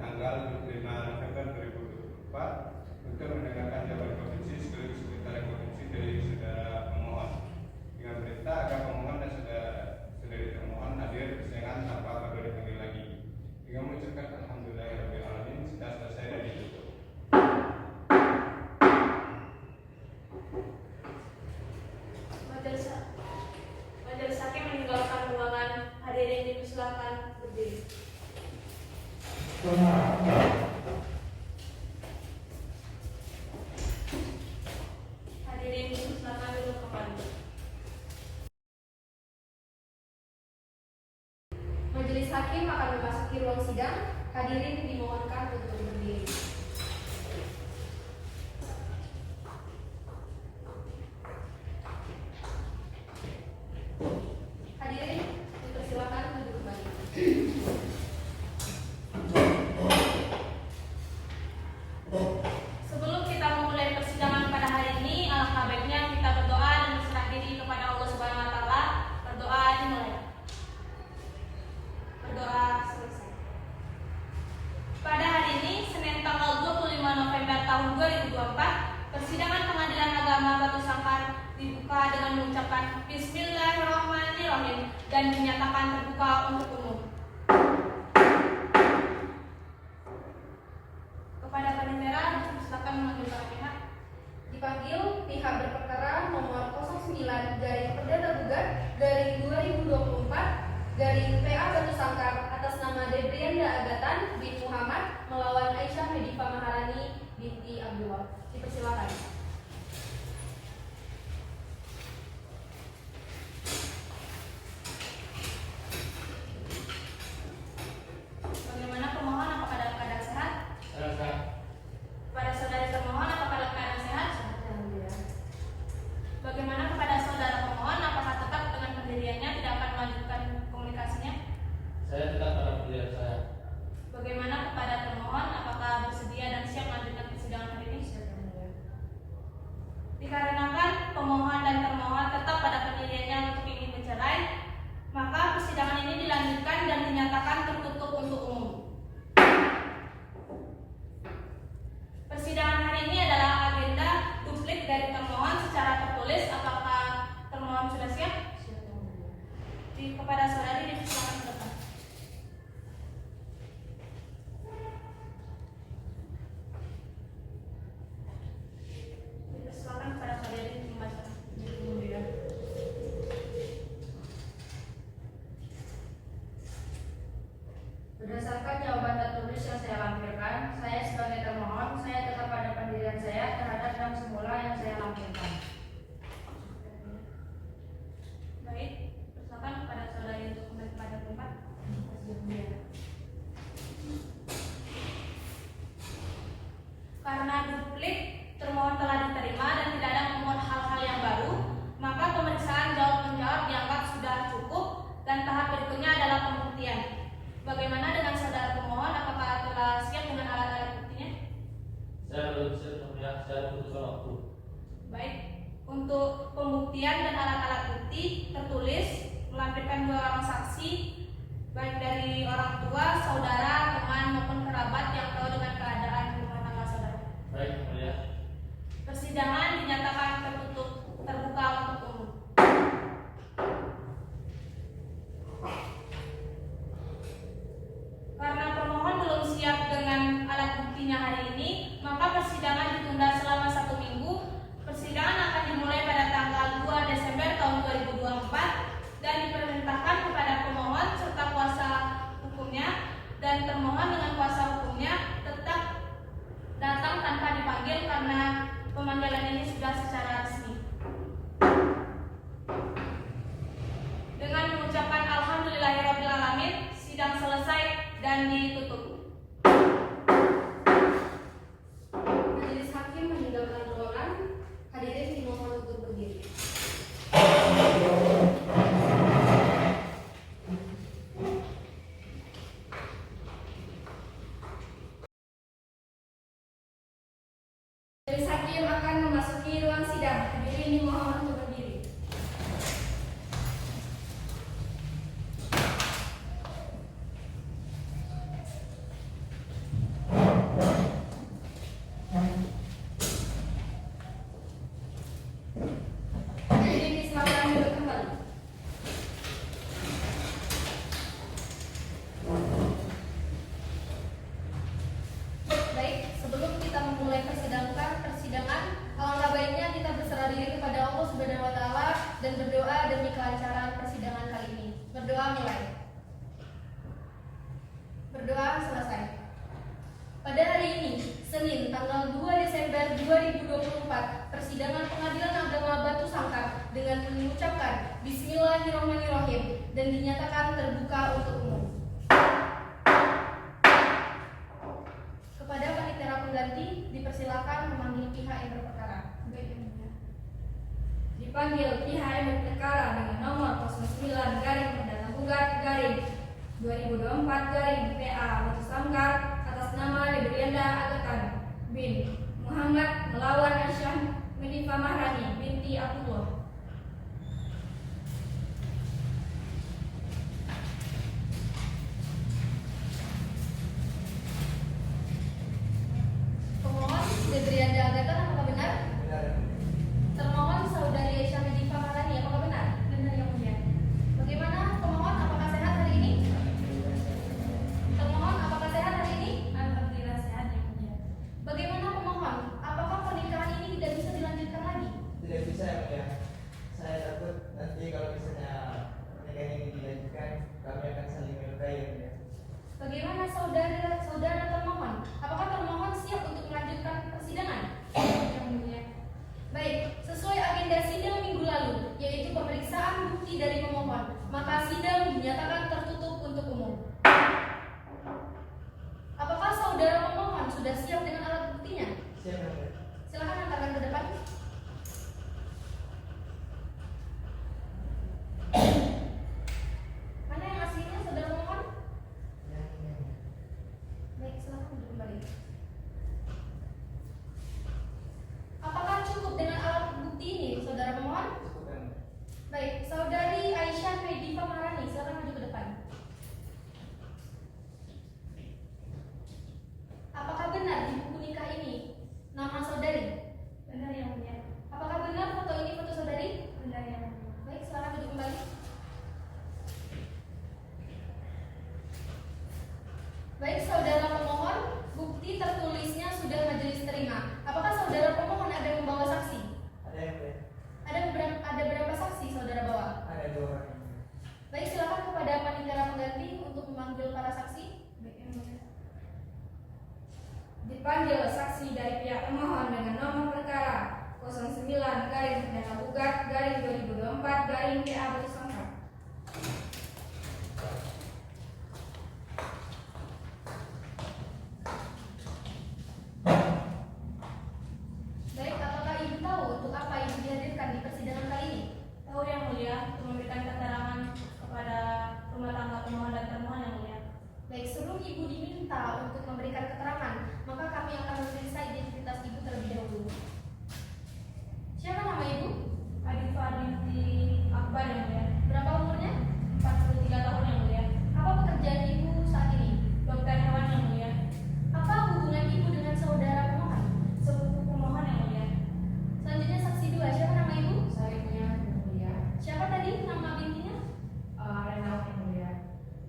Hadirin silakan duduk kembali. Majelis hakim akan memasuki ruang sidang. Hadirin dimohonkan untuk berdiri. Hadirin dipersilakan duduk kembali. Sebelum kita memulai persidangan pada hari ini, alangkah baiknya kita berdoa dan berserah diri kepada Allah Subhanahu wa taala. Berdoa dimulai. Berdoa selesai. Pada hari ini, Senin tanggal 25 November tahun 2024, persidangan Pengadilan Agama Batu Sangkar dibuka dengan mengucapkan Bismillahirrahmanirrahim dan dinyatakan terbuka untuk umum. Kepada Panitera, silakan memanggil para pihak. Dipanggil pihak berperkara nomor 09 garing Perdana Gugat garing 2024 garing PA Batu Sangkar atas nama Debrianda Agatan bin Muhammad melawan Aisyah Medifa Maharani binti Abdullah. Dipersilakan. Bagaimana pemohon, apakah dalam keadaan sehat? Silakan. Kepada saudari termohon, apakah dalam keadaan sehat? Bagaimana kepada saudara pemohon, apakah tetap dengan pendiriannya tidak akan melanjutkan komunikasinya? Saya tetap pada pendirian saya. Bagaimana kepada termohon, apakah bersedia dan siap melanjutkan persidangan hari ini? Dikarenakan pemohon dan termohon tetap pada pendiriannya untuk ingin bercerai, maka persidangan ini dilanjutkan dan dinyatakan tertutup untuk umum. Persidangan hari ini adalah agenda duplik dari termohon secara tertulis. Apakah termohon sudah siap? Kepada saudari dipersilakan ke depan. Dipersilakan kepada saudari membaca. Berdasarkan jawaban tertulis yang saya lampirkan, saya sebagai termohon, saya tetap pada pendirian saya terhadap yang semula yang saya lampirkan. Baik, persilakan kepada saudari untuk kembali kepada tempat. Karena duplik termohon telah diterima dan tidak ada memohon hal-hal yang baru, maka pemeriksaan jawab-menjawab dianggap sudah cukup dan tahap berikutnya adalah pembuktian. Bagaimana dengan saudara pemohon? Apakah telah siap dengan alat-alat buktinya? Saya belum siap, ya. Saya butuhkan waktu. Baik, untuk pembuktian dan alat-alat bukti tertulis melampirkan 2 orang saksi, baik dari orang tua, saudara, teman maupun kerabat yang tahu dengan keadaan rumah tangga saudara. Baik, mulia. Persidangan dinyatakan tertutup, terbuka untuk umum. Karena pemohon belum siap dengan alat buktinya hari ini, maka persidangan ditunda selama 1 minggu. Persidangan akan dimulai pada tanggal 2 Desember tahun 2024 dan diperintahkan kepada pemohon serta kuasa hukumnya dan termohon dengan kuasa hukumnya tetap datang tanpa dipanggil karena pemanggilan ini sudah secara resmi. Dengan mengucapkan alhamdulillahirrahmanirrahim, sidang selesai dan ditutup. Majelis hakim meninggalkan ruangan. Hadirin dimohon untuk berdiri. Majelis hakim akan memasuki ruang sidang. Hadirin dimohon untuk berdiri. Hadirin disilakan duduk kembali. Baik, sebelum kita memulai persidangan, alangkah baiknya kita berserah diri kepada Allah Subhanahu wa taala dan berdoa demi kelancaran persidangan kali ini. Berdoa mulai. Berdoa selesai. tanggal 2 Desember 2024, persidangan Pengadilan Agama Batu Sangkar dengan mengucapkan Bismillahirrahmanirrahim dan dinyatakan terbuka untuk umum. Kepada panitera pengganti dipersilakan memanggil pihak yang berperkara. Dipanggil pihak yang berperkara dengan nomor 09 garing perdana gugat garing 2024 garing PA Batu Sangkar atas nama Debrianda Agatan bin Muhammad melawan Aisyah Medifa Mahrani binti Abdullah. Pemohon Debrianda Agatan, apakah benar? Benar. Termohon saudari Aisyah Medifa Mahrani, apakah benar? Benar, yang mulia. Bagaimana pemohon, apakah sehat hari ini? Termohon, apakah sehat hari ini? Alhamdulillah sehat yang mulia. Bagaimana pemohon, apakah pernikahan ini tidak bisa dilanjutkan lagi? Tidak bisa ya mulia. Saya takut nanti kalau misalnya pernikahan ini dilanjutkan, kami akan saling melukai ya mulia. Bagaimana saudara termohon, apakah termohon siap untuk melanjutkan persidangan? Yang mulia. Baik, sesuai agenda sidang minggu lalu, yaitu pemeriksaan bukti dari pemohon, maka sidang dinyatakan tertutup untuk umum. Apakah saudara pemohon sudah siap dengan alat buktinya? Siap ya mulia. Silakan antarkan ke depan. Mana yang aslinya, saudara pemohon? Ya, mulia. Baik, silakan duduk kembali. Apakah cukup dengan alat bukti ini, saudara pemohon? Cukup ya mulia. Baik, saudari Aisyah Medifa Mahrani, silakan maju ke depan. Apakah benar di buku nikah ini nama saudari? Benar yang mulia. Apakah benar foto ini foto saudari? Benar yang mulia. Baik, silakan duduk kembali. Baik, saudara pemohon, bukti tertulisnya sudah majelis terima. Apakah saudara pemohon ada membawa saksi? Ada ya mulia. Ada berapa saksi saudara bawa? Ada 2 orang. Baik, silakan kepada panitera pengganti untuk memanggil para saksi. Baik yang mulia. Dipanggil saksi dari pihak pemohon dengan nomor perkara 09 garing perdana gugat garing 2024 garing PA Batu Sangkar. Baik, apakah ibu tahu untuk apa ibu dihadirkan di persidangan kali ini? Tahu yang mulia, untuk memberikan keterangan kepada rumah tangga pemohon dan termohon yang mulia. Baik, sebelum ibu diminta untuk memberikan keterangan, maka kami akan memeriksa identitas ibu terlebih dahulu. Siapa nama ibu? Adifa binti Akbar yang mulia. Berapa umurnya? 43 tahun yang mulia. Apa pekerjaan ibu saat ini? Dokter hewan yang mulia. Apa hubungan ibu dengan saudara pemohon? Sepupu pemohon yang mulia. Selanjutnya saksi dua, siapa nama ibu? Saya yang mulia. Siapa tadi nama bintinya? Renal yang mulia.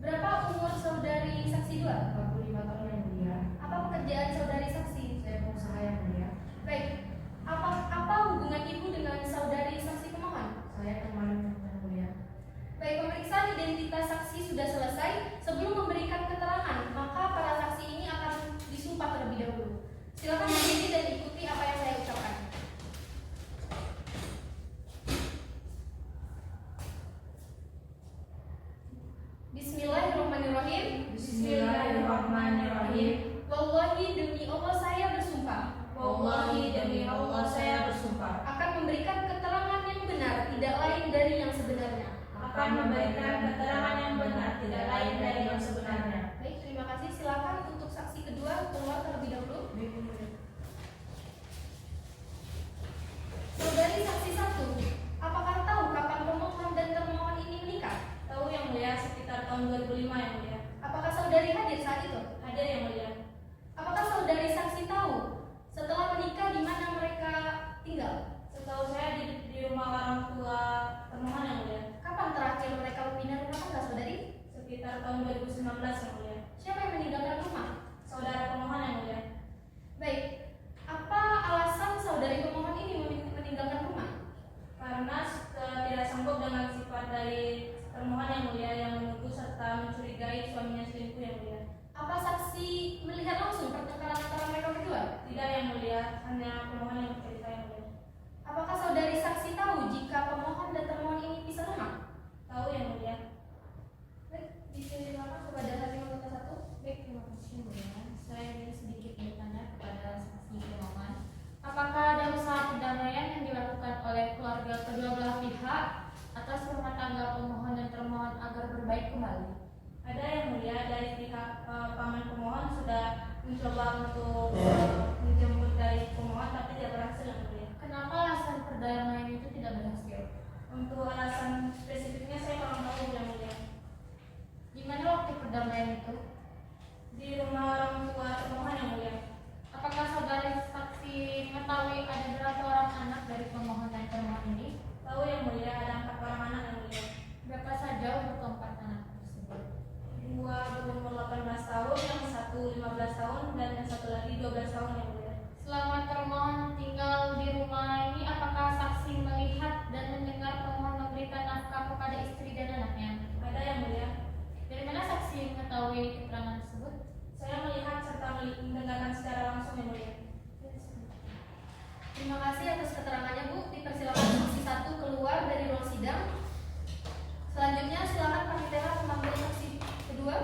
Berapa umur saudari saksi dua? 45 tahun yang mulia. Apa pekerjaan saudari saksi? Saya pengusaha yang mulia. Baik, apa hubungan ibu dengan saudari saksi pemohon? Saya teman yang mulia. Baik, pemeriksaan identitas saksi sudah selesai. Sebelum memberikan keterangan, maka para saksi ini akan disumpah terlebih dahulu. Silakan berdiri dan ikuti apa yang saya ucapkan. Bismillahirrahmanirrahim. Bismillahirrahmanirrahim. Wallahi demi Allah saya bersumpah Wallahi demi Allah saya bersumpah akan memberikan keterangan yang benar, tidak lain dari yang sebenarnya. Akan memberikan keterangan yang benar, tidak lain dari yang sebenarnya. Baik, terima kasih. Silakan untuk saksi kedua keluar terlebih dahulu. Saudari saksi satu, apakah tahu kapan pemohon dan termohon ini menikah? Tahu yang mulia, sekitar tahun 2005 yang mulia. Apakah saudari hadir saat itu? Hadir yang mulia. Apakah saudari saksi tahu setelah menikah di mana mereka tinggal? Setahu saya di rumah orang tua termohon yang mulia. Kapan terakhir mereka berpindah rumah tangga, saudari? Sekitar tahun 2019 yang mulia. Siapa yang meninggalkan rumah? mencoba untuk menjemput dari pemohon tapi tidak berhasil yang mulia. Kenapa alasan perdamaian itu tidak berhasil? Untuk alasan spesifiknya saya kurang tahu yang mulia. Di mana waktu perdamaian itu? Di rumah orang tua pemohon yang mulia. Apakah saudari saksi mengetahui ada berapa orang anak dari pemohon dan termohon ini? Tahu yang mulia, ada 4 orang anak yang mulia. Berapa saja umur keempat anak tersebut? 2 berumur 18 tahun, yang satu 15 tahun, dan yang satu lagi 12 tahun yang mulia. Selama termohon tinggal di rumah ini, apakah saksi melihat dan mendengar pemohon memberikan nafkah kepada istri dan anaknya? Ada yang mulia. Dari mana saksi mengetahui keterangan tersebut? Saya melihat serta mendengarkan secara langsung yang mulia. Terima kasih atas keterangannya, Bu. Dipersilakan saksi 1 keluar dari ruang sidang. Selanjutnya silakan Panitera memanggil saksi kedua.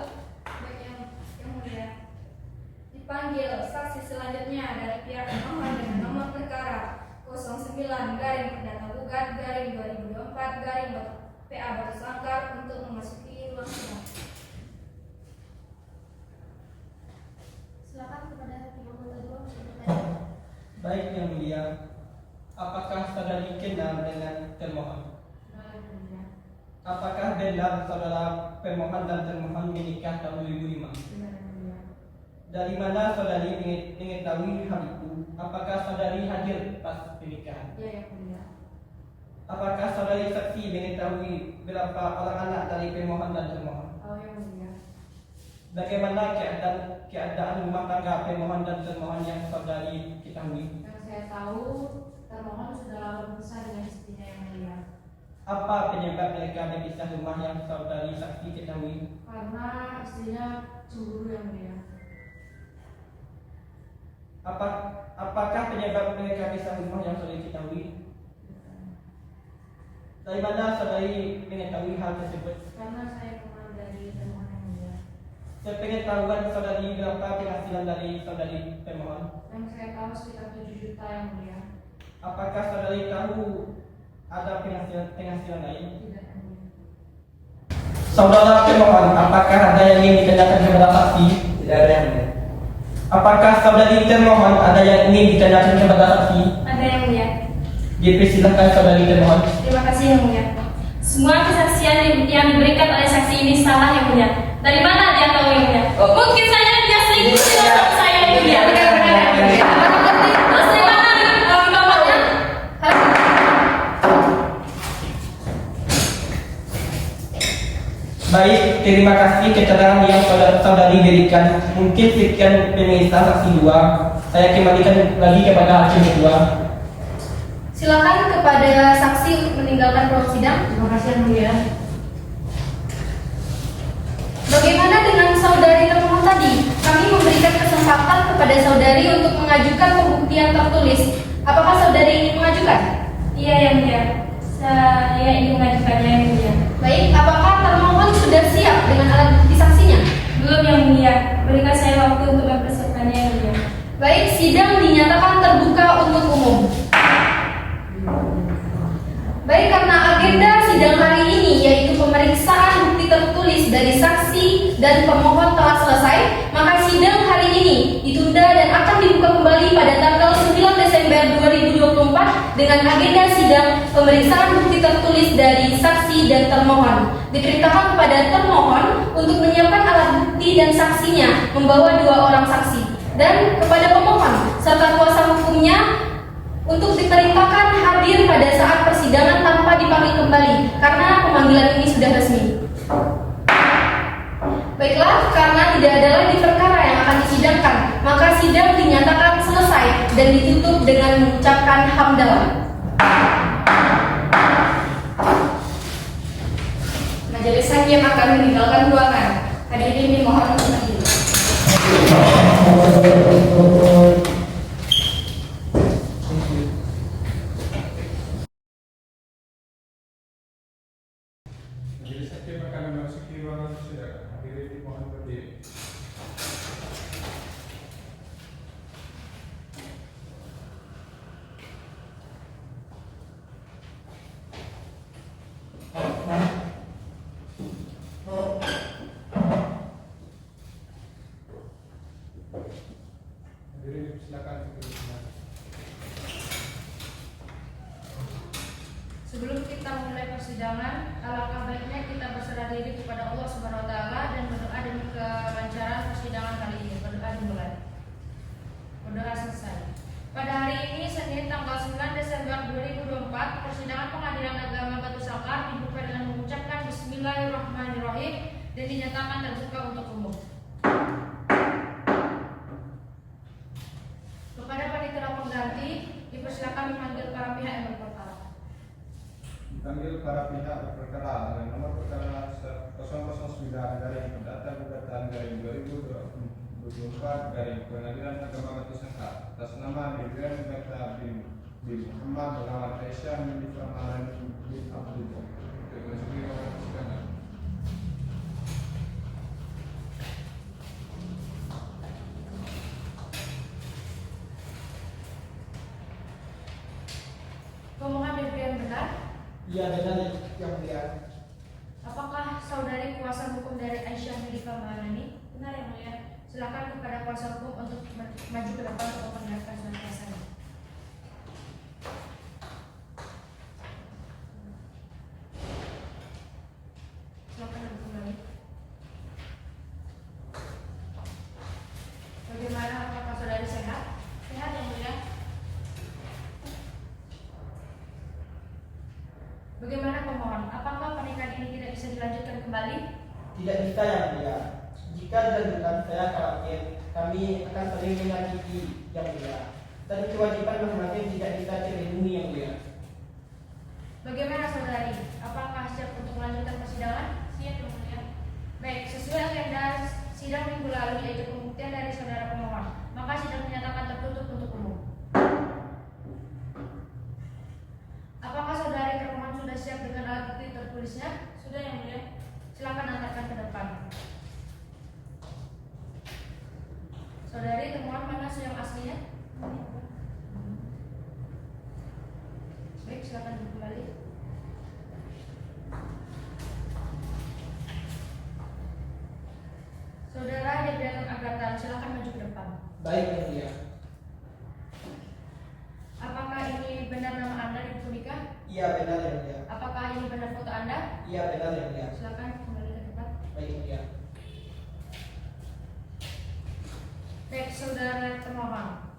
Baik yang mulia. Dipanggil saksi selanjutnya dari pihak pemohon dengan nomor perkara 09-2024-2024 Batu Sangkar untuk memasuki ruang sidang. Silakan kepada hakim anggota 2 untuk bertanya. Baik yang mulia, apakah saudari kenal dengan termohon? Apakah benar saudara pemohon dan termohon menikah tahun 2005? Dari mana saudari mengetahui hal itu? Apakah saudari hadir pas pernikahan? Ya, yang mulia. Apakah saudari saksi mengetahui berapa orang anak dari pemohon dan termohon? Oh, yang mulia. Bagaimana keadaan rumah tangga pemohon dan termohon yang saudari ketahui? Yang saya tahu, termohon sudah lama berusaha dengan istrinya yang mulia. Apa penyebab mereka berpisah rumah yang saudari saksi ketahui? Karena istrinya cemburu yang mulia. Apakah penyebab mereka pisah rumah yang saudari ketahui? Dari mana saudari mengetahui hal tersebut? Karena saya teman dari termohon yang mulia. Sepengetahuan saudari berapa penghasilan dari saudari pemohon? Yang saya tahu sekitar 7 juta yang mulia. Apakah saudari tahu ada penghasilan lain? Tidak yang mulia. Saudara pemohon, apakah ada yang ingin ditanyakan kepada saksi? Tidak ada yang mulia. Apakah saudari termohon ada yang ingin ditanyakan kepada saksi? Ada yang mulia. Dipersilakan saudari termohon. Terima kasih yang mulia. Semua kesaksian yang diberikan oleh saksi ini salah yang mulia. Dari mana dia tahu yang mulia? Mungkin saja dia selingkuh dengan saya yang mulia. Terus dari mana bapaknya? Baik, terima kasih keterangan yang saudari berikan. Mungkin sekian pemirsa saksi 2. Saya kembalikan lagi kepada hakim kedua. Silakan kepada saksi untuk meninggalkan ruang sidang. Terima kasih yang mulia. Bagaimana dengan saudari termohon tadi? Kami memberikan kesempatan kepada saudari untuk mengajukan pembuktian tertulis. Apakah saudari ingin mengajukan? Iya yang mulia. Saya ingin mengajukannya yang mulia. Baik, apakah termohon sudah siap dengan alat bukti saksinya? Belum yang mulia. Berikan saya waktu untuk mempersiapkannya yang mulia. Baik, sidang dinyatakan terbuka untuk umum. Baik, karena agenda sidang hari ini yaitu pemeriksaan bukti tertulis dari saksi dan pemohon telah selesai, maka sidang hari ini ditunda dan akan dibuka kembali pada tanggal 9 Desember 2024 dengan agenda sidang pemeriksaan bukti tertulis dari saksi dan termohon. Diperintahkan kepada termohon untuk menyiapkan alat bukti dan saksinya membawa 2 orang saksi, dan kepada pemohon serta kuasa hukumnya untuk diperintahkan hadir pada saat persidangan tanpa dipanggil kembali karena pemanggilan ini sudah resmi. Baiklah, karena tidak ada lagi perkara yang akan disidangkan, maka sidang dinyatakan selesai dan ditutup dengan mengucapkan hamdalah. Majelis hakim akan meninggalkan ruangan. Hadirin dimohon untuk berdiri. Majelis hakim akan memasuki ruangan persidangan. Hadirin dimohon berdiri. Jadi silakan seterusnya. Sebelum kita mulai persidangan, alangkah baiknya kita berserah diri kepada Allah Subhanahu wa taala dan berdoa demi kelancaran persidangan kali ini. Berdoa dimulai. Berdoa selesai. Pada hari ini Senin tanggal 9 Desember 2024, persidangan Pengadilan Agama Batu Sangkar dibuka dengan mengucapkan Bismillahirrahmanirrahim dan dinyatakan terbuka untuk umum. Kepada panitia pengganti, dipersilakan memanggil para pihak yang berperkara. Dipanggil para pihak berperkara dengan nomor perkara 009 garing perdata gugatan garing 2024 garing Pengadilan Agama Batu Sangkar atas nama Debrian Gata bin Muhammad melawan Aisyah bin Farmalan bin Abdullah untuk memasuki ruangan persidangan. Pemohon Debrian benar? Iya benar yang mulia. Apakah saudari kuasa hukum dari Aisyah bin Farmalan? Benar yang mulia. Silakan kepada kuasa hukum untuk maju ke depan untuk mendengarkan surat kuasanya. Silakan duduk kembali. Bagaimana, apakah saudari sehat? Sehat yang mulia. Bagaimana pemohon? Apakah pernikahan ini tidak bisa dilanjutkan kembali? Tidak bisa yang mulia. Jika dilanjutkan saya khawatir kami akan sering menyakiti yang mulia. Dan kewajiban masing-masing tidak bisa terlindungi yang mulia. Bagaimana saudari? Apakah siap untuk melanjutkan persidangan? Siap yang mulia. Baik, sesuai agenda sidang minggu lalu yaitu pembuktian dari saudara pemohon, maka sidang dinyatakan tertutup untuk umum. Apakah saudari termohon sudah siap dengan alat bukti tertulisnya? Sudah yang mulia. Silakan antarkan ke depan. Saudari termohon mana yang aslinya? Baik, silakan duduk kembali. Saudara Debrian Agatan, silakan maju ke depan. Baik yang mulia. Apakah ini benar nama Anda di buku nikah? Iya benar yang mulia. Apakah ini benar foto Anda? Iya benar yang mulia. Silakan kembali ke tempat. Baik yang mulia. Baik, saudara termohon.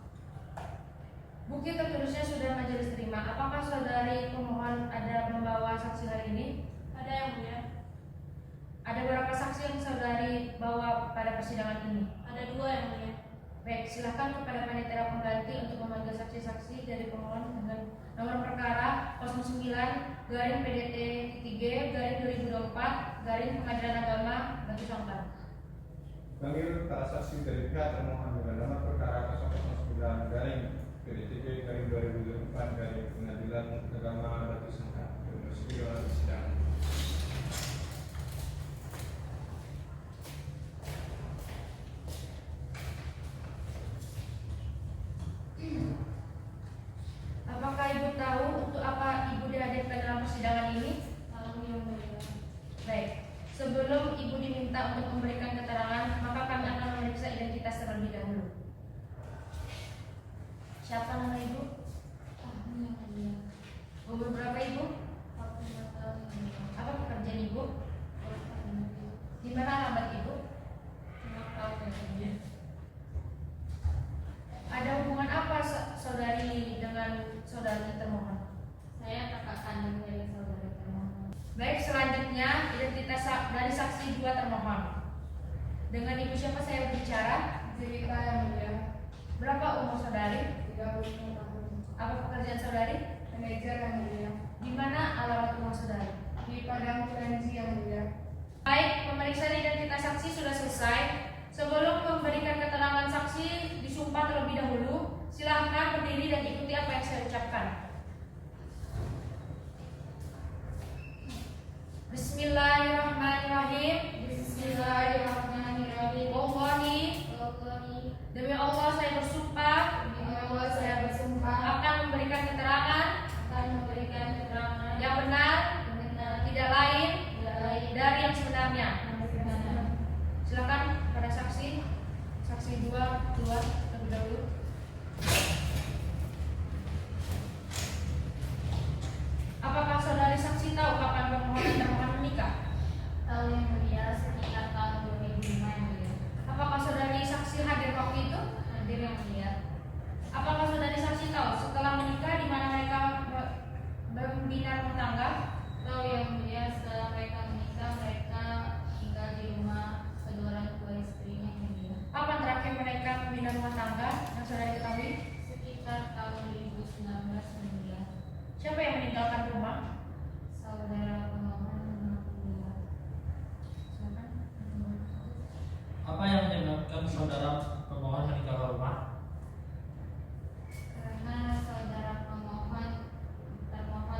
Bukti tertulisnya sudah majelis terima. Apakah saudari pemohon ada membawa saksi hari ini? Ada yang mulia. Ada berapa saksi yang saudari bawa pada persidangan ini? Ada 2 yang mulia. Baik, silakan kepada panitia pengganti untuk memanggil saksi-saksi dari pemohon dengan nomor perkara 09 garing PDT 3 garing 2024 garing Pengadilan Agama Batu Sangkar. Panggil para saksi dari pihak termohon dengan nomor perkara 009 garing PDT garing 2024 garing Pengadilan Agama Batu Sangkar untuk memasuki ruangan persidangan. Apakah ibu tahu untuk apa ibu dihadirkan dalam persidangan ini? Baik, sebelum ibu diminta untuk memberikan keterangan, maka kami akan memeriksa identitas terlebih dahulu. Siapa nama ibu? Umur berapa ibu? Apa pekerjaan ibu? Di mana alamat ibu? Ada hubungan apa saudari dengan saudari termohon? Saya kakak kandung dari saudara termohon. Baik, selanjutnya identitas dari saksi 2 termohon. Dengan ibu siapa saya berbicara? Cerita yang mulia. Berapa umur saudari? 35 tahun. Apa pekerjaan saudari? Manajer yang mulia. Di mana alamat rumah saudari? Di Padang Purensi yang mulia. Baik, pemeriksaan identitas saksi sudah selesai. Sebelum memberikan keterangan saksi disumpah terlebih dahulu. Silahkan berdiri dan ikuti apa yang saya ucapkan. Bismillahirrahmanirrahim. Bismillahirrahmanirrahim. Wallahi, demi Allah saya bersumpah Demi Allah saya bersumpah akan memberikan keterangan yang benar, tidak lain dari yang sebenarnya. Silakan pada saksi 2 keluar terlebih dahulu. yang saudari ketahui? Sekitar tahun 2019 yang mulia. Siapa yang meninggalkan rumah? Saudara pemohon mengaku. Silakan. Apa yang menyebabkan saudara pemohon meninggalkan rumah? Karena saudara termohon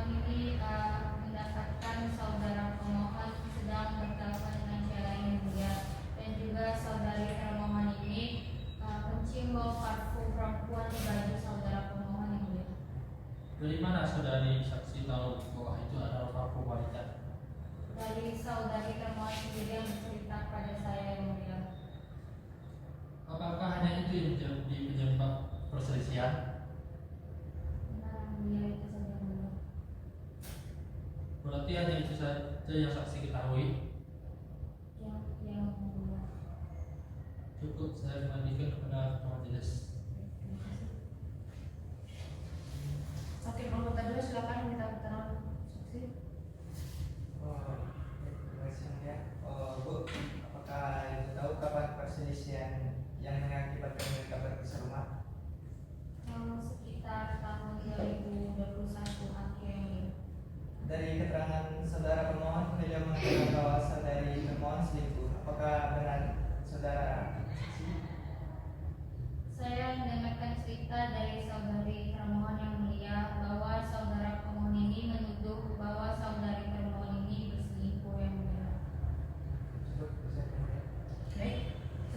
ini mendapatkan saudara pemohon sedang bertelepon dengan cewek yang mulia, dan juga saudari termohon ini mencium bau parfum perempuan di baju saudara pemohon yang mulia. Dari mana saudari saksi tahu bahwa itu adalah parfum wanita? Dari saudari termohon sendiri yang bercerita pada saya yang mulia. Apakah hanya itu yang menjadi penyebab perselisihan? Benar yang mulia, itu saja yang mulia. Berarti hanya itu saja yang saksi ketahui. Yang mulia. Cukup saya kembalikan kepada majelis. Hakim anggota 2 silakan meminta keterangan saksi. Terima kasih ya. Bu, apakah ibu tahu kapan perselisihan yang mengakibatkan mereka berpisah rumah? Sekitar tahun 2021 akhir. Dari keterangan saudara pemohon, beliau mengatakan bahwa saudari termohon selingkuh. Apakah benar saudara saksi? Saya mendengarkan cerita dari saudari termohon yang mulia bahwa saudara pemohon ini menuduh bahwa saudari termohon ini berselingkuh yang mulia. Cukup, saya kembali. Baik,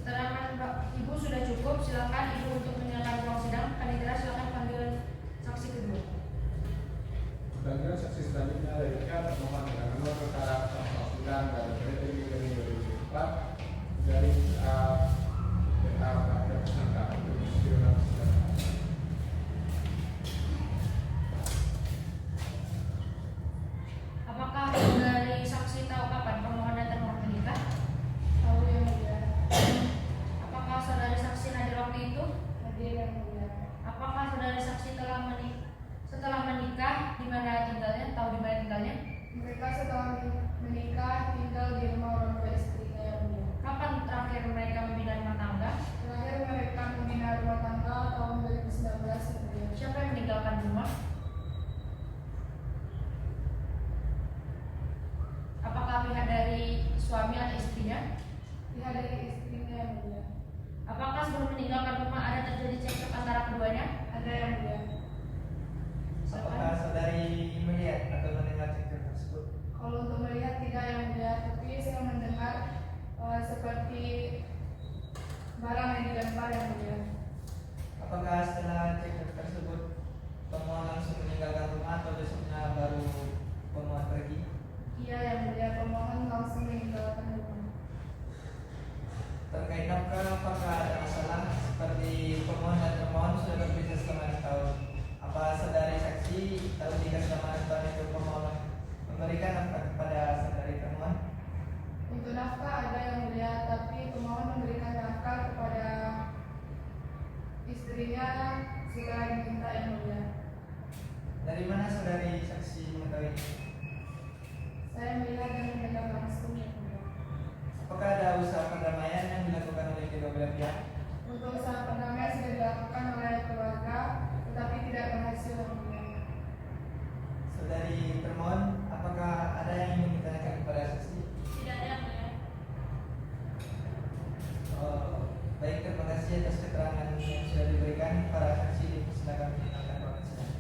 keterangan Ibu sudah cukup. Silakan Ibu untuk menyatakan ruang sidang. Panitera silakan panggil saksi kedua. Bagaimana saksi selanjutnya dari pihak termohon dengan nomor perkara 09 dari Garing 2004 dari PA pada tersangka Apakah dari saksi tahu kapan pemohon dan termohon menikah? Tahu yang mulia. Apakah saudari saksi hadir waktu itu? Hadir yang mulia. Apakah saudari saksi setelah menikah di mana tinggalnya? Tahu di mana tinggalnya? Mereka setelah menikah tinggal di rumah orang tua istrinya yang mulia. Kapan terakhir mereka membina rumah tangga? Terakhir mereka membina rumah tangga tahun 2019 yang mulia. Siapa yang meninggalkan rumah? Apakah pihak dari suami atau istrinya? Pihak dari istrinya yang mulia. Apakah sebelum meninggalkan rumah ada terjadi cekcok antara keduanya? Ada yang mulia. Apakah saudari melihat atau mendengar cekcok tersebut? Kalau untuk melihat tidak yang mulia, tapi saya mendengar seperti barang yang dilempar yang mulia. Apakah setelah cekcok tersebut pemohon langsung meninggalkan rumah atau besoknya baru pemohon pergi? Iya yang mulia, pemohon langsung meninggalkan rumah. Terkait nafkah, apakah ada masalah seperti pemohon dan termohon sudah berpisah selama 6 tahun? Apa saudari saksi tahu jika selama 6 tahun itu pemohon memberikan nafkah kepada saudari termohon? Untuk nafkah ada yang mulia, tapi pemohon memberikan nafkah kepada istrinya setelah diminta yang mulia. Dari mana saudari saksi mengetahui? Saya melihat dan mendengar langsung yang mulia. Apakah ada usaha perdamaian yang dilakukan oleh kedua belah pihak? Untuk usaha perdamaian sudah dilakukan oleh keluarga, tetapi tidak berhasil yang mulia. Saudari termohon, apakah ada yang ingin ditanyakan kepada saksi? Tidak ada yang mulia. Baik, terima kasih atas keterangan yang sudah diberikan. Para saksi silakan menyenangkan ruangan sidang.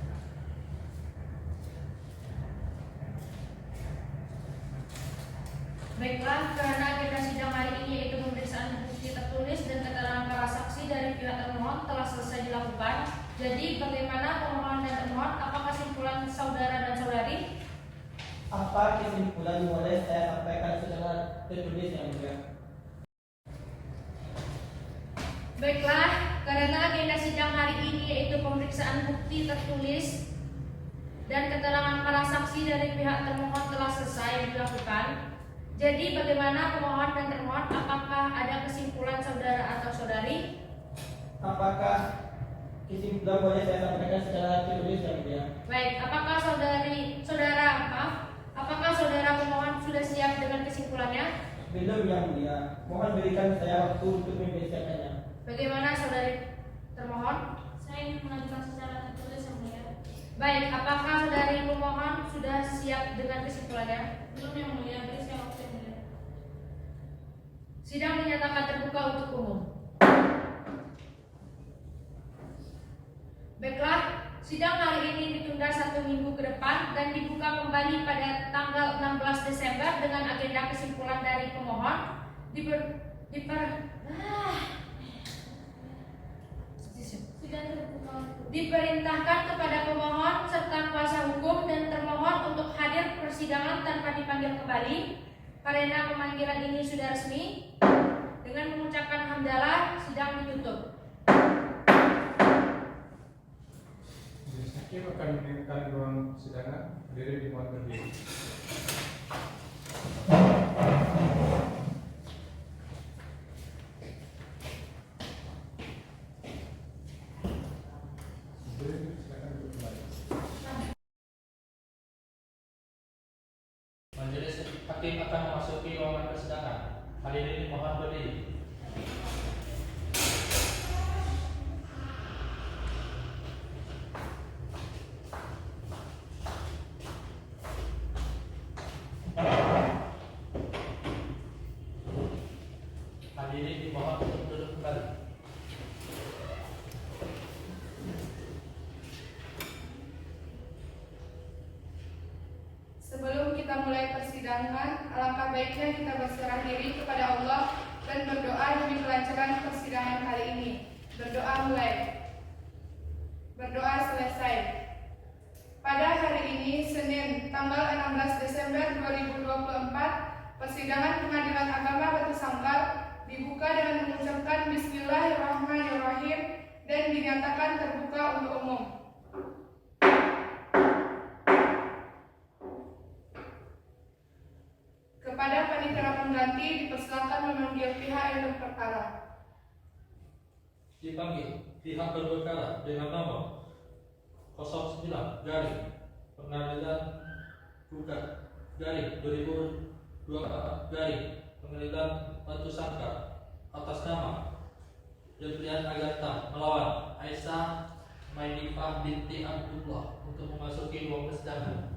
Baiklah, karena agenda sidang hari ini yaitu pemeriksaan bukti tertulis dan keterangan para saksi dari pihak termohon telah selesai dilakukan. Jadi, bagaimana pemohon dan termohon? Apa kesimpulan saudara dan saudari? Apa kesimpulan boleh saya sampaikan secara tertulis yang mulia? Baiklah, karena agenda sidang hari ini yaitu pemeriksaan bukti tertulis dan keterangan para saksi dari pihak termohon telah selesai dilakukan. Jadi bagaimana pemohon dan termohon, apakah ada kesimpulan saudara atau saudari? Apakah kesimpulan boleh saya sampaikan secara tertulis yang mulia? Baik, apakah apakah saudara pemohon sudah siap dengan kesimpulannya? Belum yang mulia. Mohon berikan saya waktu untuk mempersiapkannya. Bagaimana saudari Termohon. Saya ingin mengajukan secara tertulis yang mulia. Baik, apakah saudari pemohon sudah siap dengan kesimpulannya? Belum yang mulia, beri saya waktu yang mulia. Sidang dinyatakan terbuka untuk umum. Baiklah, sidang hari ini ditunda 1 minggu ke depan dan dibuka kembali pada tanggal 16 Desember dengan agenda kesimpulan dari pemohon. Diperintahkan kepada pemohon serta kuasa hukum dan termohon untuk hadir persidangan tanpa dipanggil kembali karena pemanggilan ini sudah resmi. Dengan mengucapkan hamdalah, sidang ditutup. Majelis Hakim akan meninggalkan ruang persidangan. Hadirin dimohon berdiri. Hadirin silakan duduk kembali. Majelis Hakim akan memasuki ruangan persidangan. Hadirin dimohon berdiri. Hadirin dimohon untuk duduk kembali. Sebelum kita mulai persidangan, alangkah baiknya kita berserah diri kepada Allah dan berdoa demi kelancaran persidangan kali ini. Berdoa mulai. Berdoa selesai. Pada hari ini, Senin, tanggal 16 Desember 2024, persidangan Pengadilan Agama Batu Sangkar dibuka dengan mengucapkan Bismillahirrahmanirrahim dan dinyatakan terbuka untuk umum. Kepada panitera pengganti dipersilakan memanggil pihak yang berperkara. Dipanggil pihak berperkara dengan nomor 09 garing Pengadilan Gugat garing 2024 garing Pengadilan Batu Sangkar atas nama Debrian Agatha melawan Aisyah Maidifah binti Abdullah untuk memasuki ruang persidangan.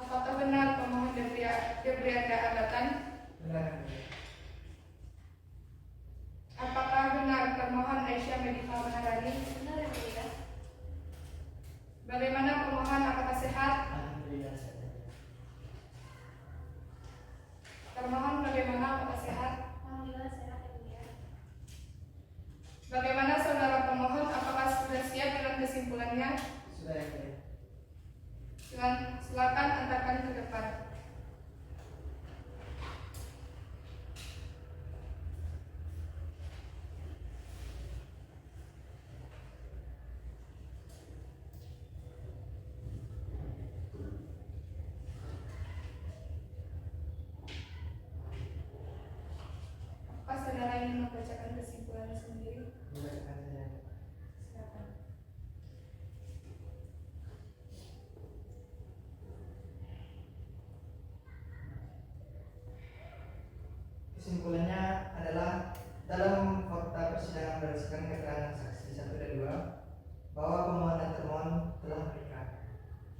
Apakah benar pemohon Debrianda Agatan? Benar. Apakah benar termohon Aisyah Medifah Maharani? Benar yang mulia. Bagaimana pemohon, apakah sehat? Alhamdulillah saya. Termohon bagaimana, apakah sehat? Alhamdulillah sehat yang mulia. Bagaimana saudara pemohon, apakah sudah siap dengan kesimpulannya? Sudah yang mulia. Silakan antarkan ke depan. Apakah saudara ingin membacakan kesimpulannya sendiri? Membacakan saja. Silakan. Kesimpulannya adalah dalam fakta persidangan berdasarkan keterangan saksi 1 dan 2 bahwa pemohon dan termohon telah menikah.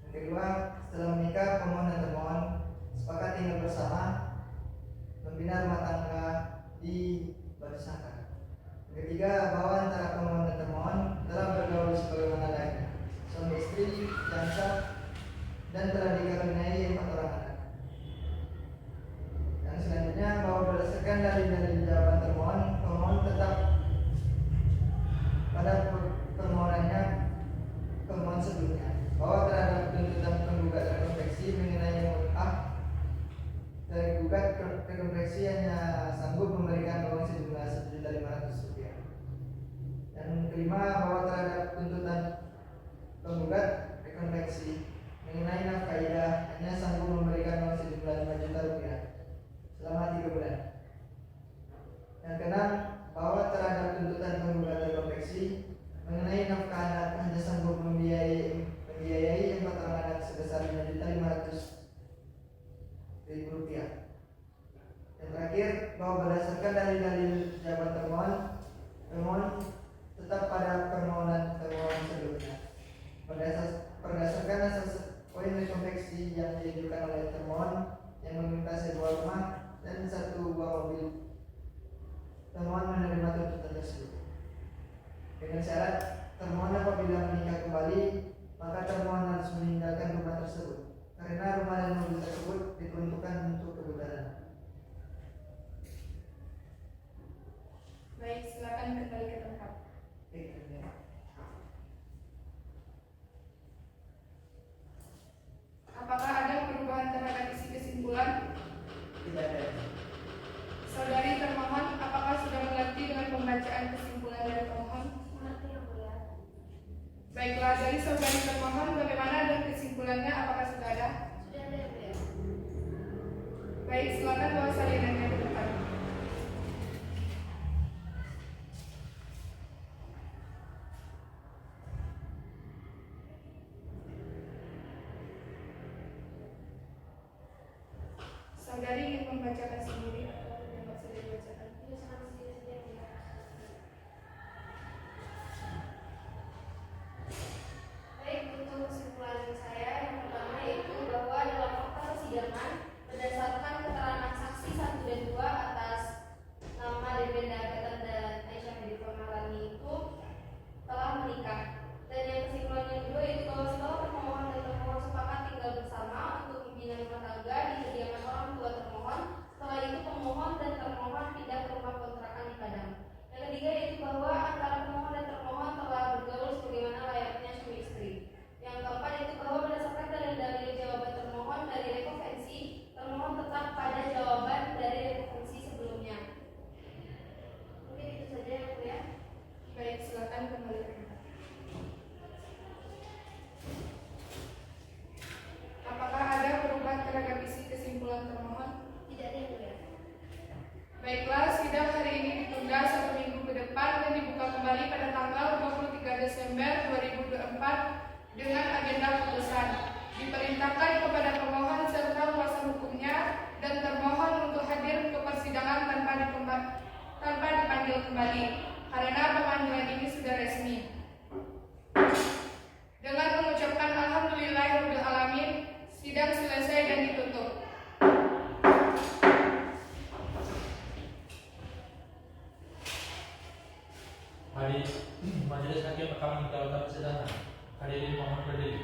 Yang kedua, setelah menikah pemohon dan termohon sepakat tinggal bersama membina rumah tangga di Batu Sangkar. Yang ketiga, bahwa antara pemohon dan termohon telah bergaul sebagaimana layaknya suami istri yang sah dan telah dikaruniai 4 orang anak. Dan selanjutnya bahwa berdasarkan dalil-dalil jawaban termohon, pemohon tetap pada permohonannya pemohon sebelumnya bahwa terhadap tuntutan penggugat rekonstruksi mengenai mut'ah dari gugat rekonstruksi hanya sanggup memberikan uang sejumlah Rp1.500.000. Dan kelima, bahwa terhadap tuntutan penggugat rekonstruksi mengenai nafkah hanya sanggup memberikan uang sejumlah Rp5 juta selama 3 bulan. Yang keenam, bahwa terhadap tuntutan penggugat rekonstruksi mengenai nafkah anak hanya sanggup membiayai Rp100.000. Yang terakhir, bahwa berdasarkan dalil-dalil jawaban termohon tetap pada permohonan termohon sebelumnya. Berdasarkan hasil poin rekonstruksi yang diajukan oleh termohon yang meminta sebuah rumah dan 1 buah mobil, termohon menerima tuntutan tersebut. Dengan syarat termohon apabila menikah kembali, maka termohon harus meninggalkan rumah tersebut karena rumah dan mobil tersebut diperuntukkan untuk kebutuhan. Baik, silakan kembali ke tempat. Apakah ada perubahan terhadap isi kesimpulan? Tidak ada. Saudari termohon, apakah sudah mengerti dengan pembacaan kesimpulan dari pemohon? Mengerti yang mulia. Baiklah, dari saudari termohon, bagaimana dengan kesimpulannya? Apakah sudah ada? Sudah ada yang mulia. Baik, silakan bawa salinannya ke depan. Saudari ingin membacakan sendiri atau tidak sudah dibacakan? Dibacakan sendiri saja yang mulia. Baik, untuk kesimpulan saya yang pertama yaitu bahwa dalam fakta persidangan berdasarkan keterangan saksi 1 dan 2 atas nama Debenda Agatan dan Aisyah Medifa Maharani itu telah menikah. Dan yang kesimpulan yang kedua yaitu bahwa setelah termohon dan termohon sepakat tinggal bersama untuk membina rumah tangga di kediaman orang tua termohon, setelah itu pemohon dan termohon pindah ke rumah kontrakan di Padang. Yang ketiga yaitu bahwa antara pemohon dan termohon telah bergaul sebagaimana layaknya suami istri. Yang keempat yaitu bahwa berdasarkan dalil-dalil jawaban termohon dari rekonvensi, termohon tetap pada jawaban dari rekonvensi sebelumnya. Mungkin itu saja yang mulia. Baik, silakan kembali ke tempat. Apakah ada perubahan terhadap isi kesimpulan termohon? Tidak ada yang mulia. Baiklah, sidang hari ini ditunda 1 minggu ke depan dan dibuka kembali pada tanggal 23 Desember 2024 dengan agenda putusan. Diperintahkan kepada pemohon serta kuasa hukumnya dan termohon untuk hadir ke persidangan tanpa dipanggil kembali karena pemanggilan ini sudah resmi. Dengan mengucapkan alhamdulillahirabbil alamin, sidang selesai dan ditutup. Majelis Hakim akan meninggalkan persidangan. Hadirin mohon berdiri.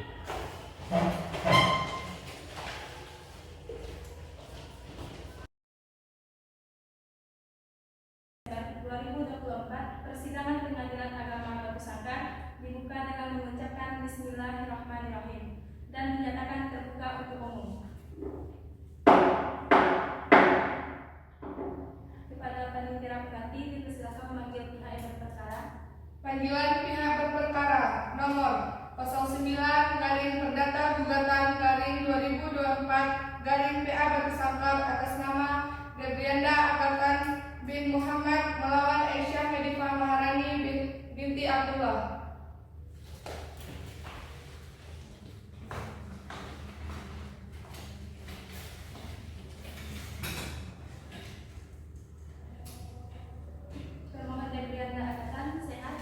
Persidangan Pengadilan Agama Batu Sangkar dibuka dengan mengucapkan Bismillahirrahmanirrahim dan dinyatakan terbuka untuk umum. Kepada panitia pengganti dipersilakan memanggil pihak yang berperkara. Panggilan pihak berperkara nomor 09-Perdata-Gugatan-2024-PA Batu Sangkar atas nama Debrianda Agatan bin Muhammad melawan Aisyah Medifa Maharani binti Abdullah. Termohon Debrianda Agatan sehat.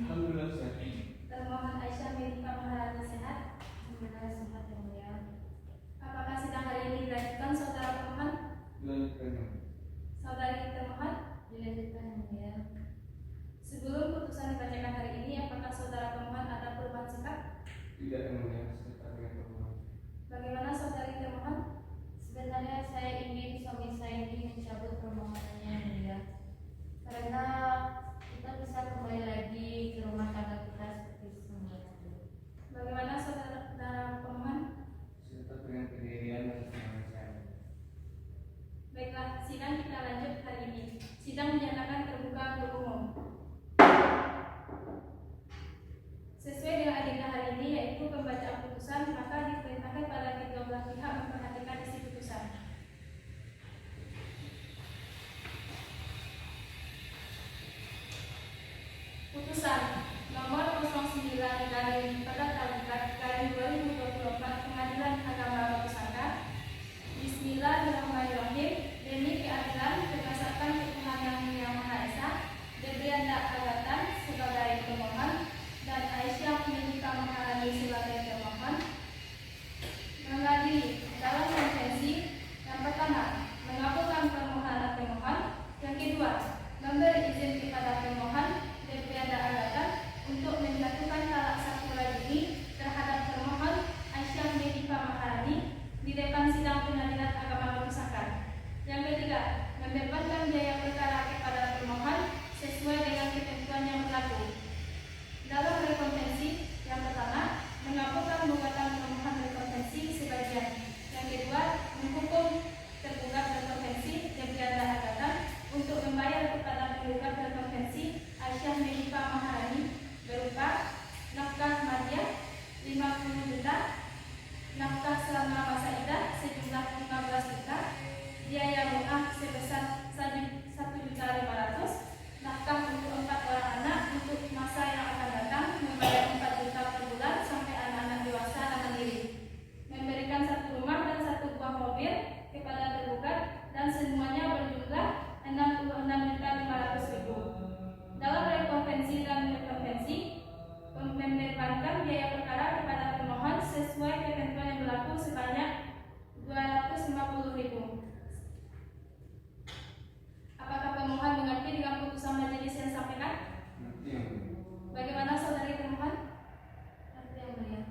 Alhamdulillah sehat. Termohon Aisyah Medifa Maharani sehat. Alhamdulillah sehat yang mulia. Apakah sidang hari ini dilanjutkan saudara pemohon? Dilanjutkan. Saudari termohon? Dilanjutkan yang mulia. Sebelum putusan dibacakan hari ini, apakah saudara pemohon ada perubahan sikap? Tidak yang mulia, serta dengan permohonan. Bagaimana saudari termohon? Sebenarnya saya ingin suami saya ini mencabut permohonannya yang mulia, karena kita bisa kembali lagi ke rumah tangga kita seperti semula dulu. Bagaimana saudara pemohon? Serta dengan pendirian dan semangat saya. Baiklah, sidang kita lanjut hari ini. Sidang dinyatakan terbuka untuk umum. Sesuai dengan agenda hari ini yaitu pembacaan putusan, maka diperintahkan pada 13 sesuai ketentuan yang berlaku sebanyak 250.000. Apakah pemohon mengerti dengan putusan majelis yang disampaikan? Bagaimana saudari termohon? Ngerti yang mulia.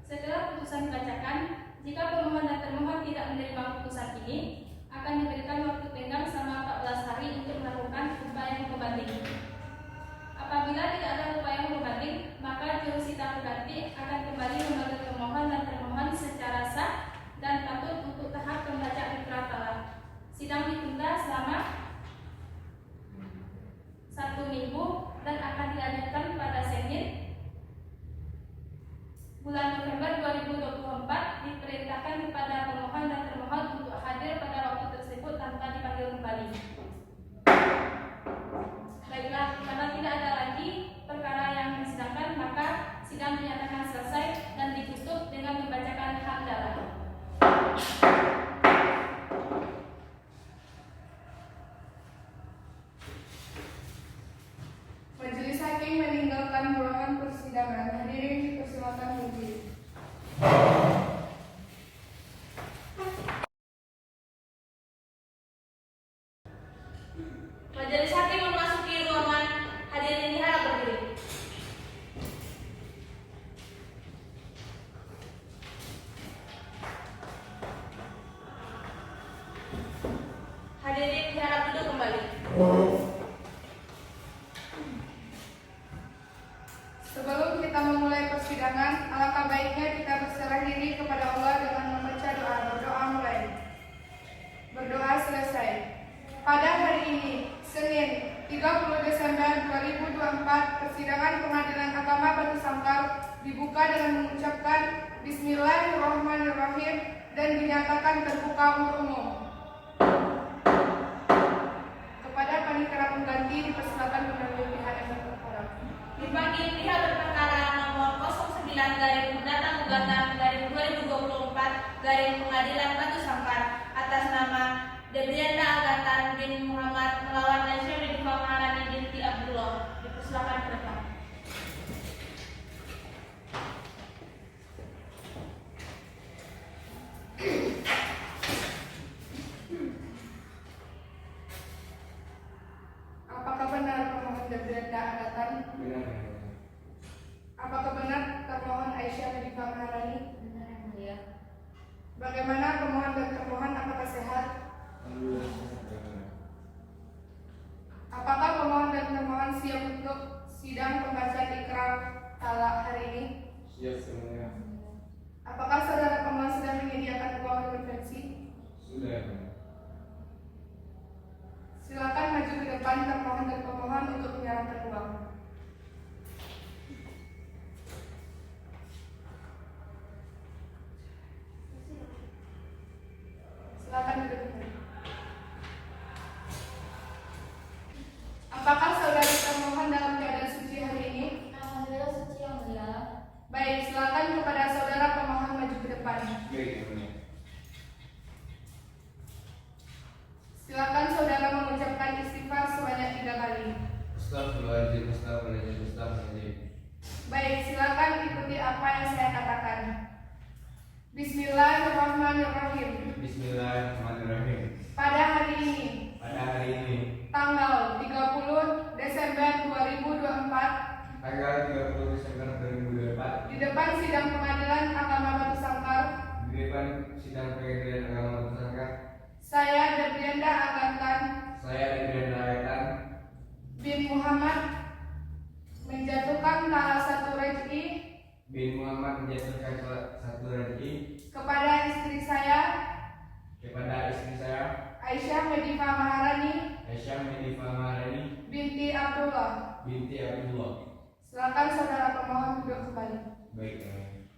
Setelah putusan dibacakan, jika pemohon dan termohon tidak menerima putusan ini, akan diberikan waktu tenggang selama 14 hari untuk melakukan upaya hukum banding. Apabila tidak ada upaya hukum banding, maka jurusita pengganti akan kembali memanggil pemohon dan termohon secara sah dan patut untuk tahap pembacaan ikrar talak. Sidang ditunda selama 1 minggu dan akan dilanjutkan pada Senin bulan November 2024. Diperintahkan kepada pemohon dan termohon untuk hadir pada waktu tersebut tanpa dipanggil kembali. Baiklah, karena tidak ada lagi perkara yang disidangkan, maka sidang dinyatakan selesai dan ditutup dengan membacakan hamdalah. Majelis Hakim meninggalkan ruangan persidangan. Hadirin dipersilakan berdiri. Majelis Hakim memasuki ruangan. Hadirin diharap berdiri. Hadirin diharap duduk kembali. Sebelum kita memulai persidangan, alangkah baiknya kita berserah diri kepada Allah dengan membaca doa. Berdoa mulai. Berdoa selesai. Pada hari ini, Senin 30 Desember 2024, persidangan Pengadilan Agama Batu Sangkar dibuka dengan mengucapkan Bismillahirrahmanirrahim dan dinyatakan terbuka untuk umum. Kepada panitia pengganti dipersilakan mengambil pihak yang berperkara. Dipanggil pihak berperkara nomor 09/Data-2024 Pengadilan Batu Sangkar atas nama Debrianda Agatan bin Muhammad melawan Aisyah Medifa Maharani binti Abdullah. Dipersilakan berdepan. Apakah benar pemohon Debrianda Agatan? Benar. Apakah benar termohon Aisyah Medifa Maharani? Benar yang mulia. Bagaimana pemohon dan termohon, apakah sehat? Apakah pemohon dan termohon siap untuk sidang pembacaan ikrar talak hari ini? Siap semuanya. Apakah saudara pemohon sudah menyediakan uang intervensi? Sudah. Silakan maju ke depan termohon dan pemohon untuk menyerahkan uang. Silakan duduk kembali. Apakah saudara termohon dalam keadaan suci hari ini? Alhamdulillah suci yang mulia. Baik, silakan kepada saudara pemohon maju ke depan. Baik, yang mulia. Silakan saudara mengucapkan istighfar sebanyak 3 kali. Astagfirullahaladzim, astagfirullahaladzim, astagfirullahaladzim. Baik, silakan ikuti apa yang saya katakan. Bismillahirrahmanirrahim. Bismillahirrahmanirrahim. Pada hari ini, Pada hari ini, tanggal 30 Desember 2024, tanggal 30 Desember 2024, di depan sidang Pengadilan Agama Batu Sangkar, di depan sidang Pengadilan Agama Batu Sangkar, saya Debrianda Agatan saya Debrianda Agatan bin Muhammad menjatuhkan talak 1 rejeki bin Muhammad menjatuhkan satu rejeki kepada istri saya kepada istri saya Aisyah Medifa Maharani Aisyah Medifa Maharani binti Abdullah. binti Abdullah. Silakan saudara pemohon duduk kembali. Baik, yang mulia.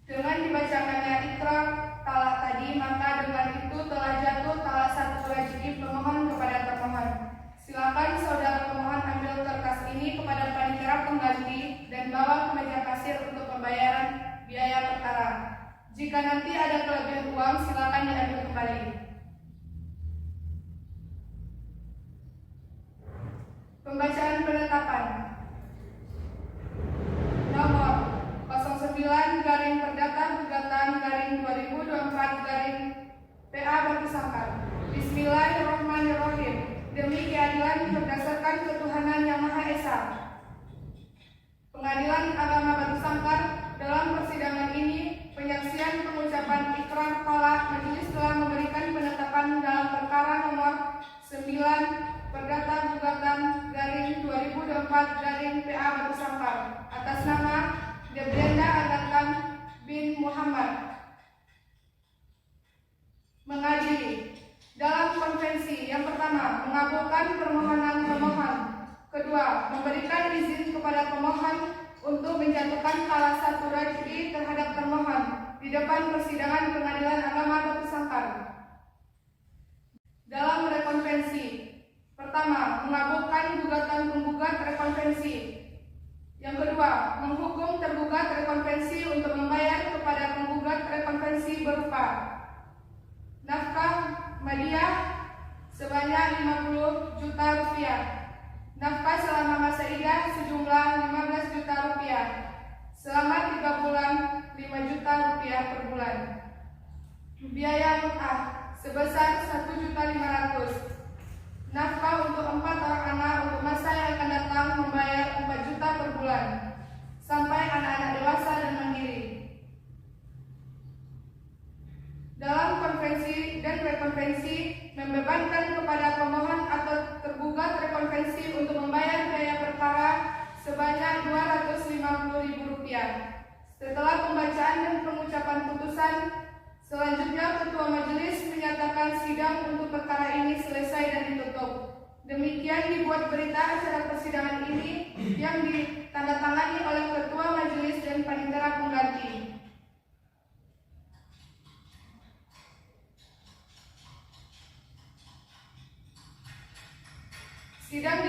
Dengan dibacakannya ikrar talak tadi, maka dengan itu telah jatuh talak 1 rejeki pemohon kepada termohon. Silakan saudara pemohon ambil kertas ini kepada panitia pengganti dan bawa ke meja kasir untuk pembayaran biaya perkara. Jika nanti ada kelebihan uang, silakan diambil kembali. Pembacaan penetapan. Bismillahirrahmanirrahim. Demi keadilan berdasarkan ketuhanan yang Maha Esa. Pengadilan Agama Batu Sangkar dalam persidangan ini penyaksian pengucapan ikrar kala majelis telah memberikan penetapan dalam perkara nomor 9 Perdata Gugatan Garing 2024 Garing PA Batu Sangkar atas nama Debrianda Agatan bin Muhammad mengadili dalam konvensi yang pertama mengabulkan permohonan pemohon, kedua memberikan izin kepada pemohon untuk menjatuhkan salah satu raj'i terhadap termohon di depan persidangan Pengadilan Agama Batu Sangkar. Dalam rekonvensi pertama mengabulkan gugatan penggugat rekonvensi, yang kedua menghukum tergugat rekonvensi untuk membayar kepada penggugat rekonvensi berupa nafkah Madiah sebanyak 50 juta rupiah, nafkah selama masa idah sejumlah 15 juta rupiah, selama 3 bulan 5 juta rupiah per bulan, biaya mut'ah sebesar 1.500.000, nafkah untuk 4 orang anak untuk masa yang akan datang membayar 4 juta per bulan, sampai anak-anak dewasa dan mandiri. Dalam konvensi dan rekonvensi membebankan kepada pemohon atau tergugat rekonvensi untuk membayar biaya perkara sebanyak Rp250.000. Setelah pembacaan dan pengucapan putusan, selanjutnya Ketua Majelis menyatakan sidang untuk perkara ini selesai dan ditutup. Demikian dibuat berita acara persidangan ini yang ditandatangani oleh Ketua Majelis dan Panitera Pengganti. Sidang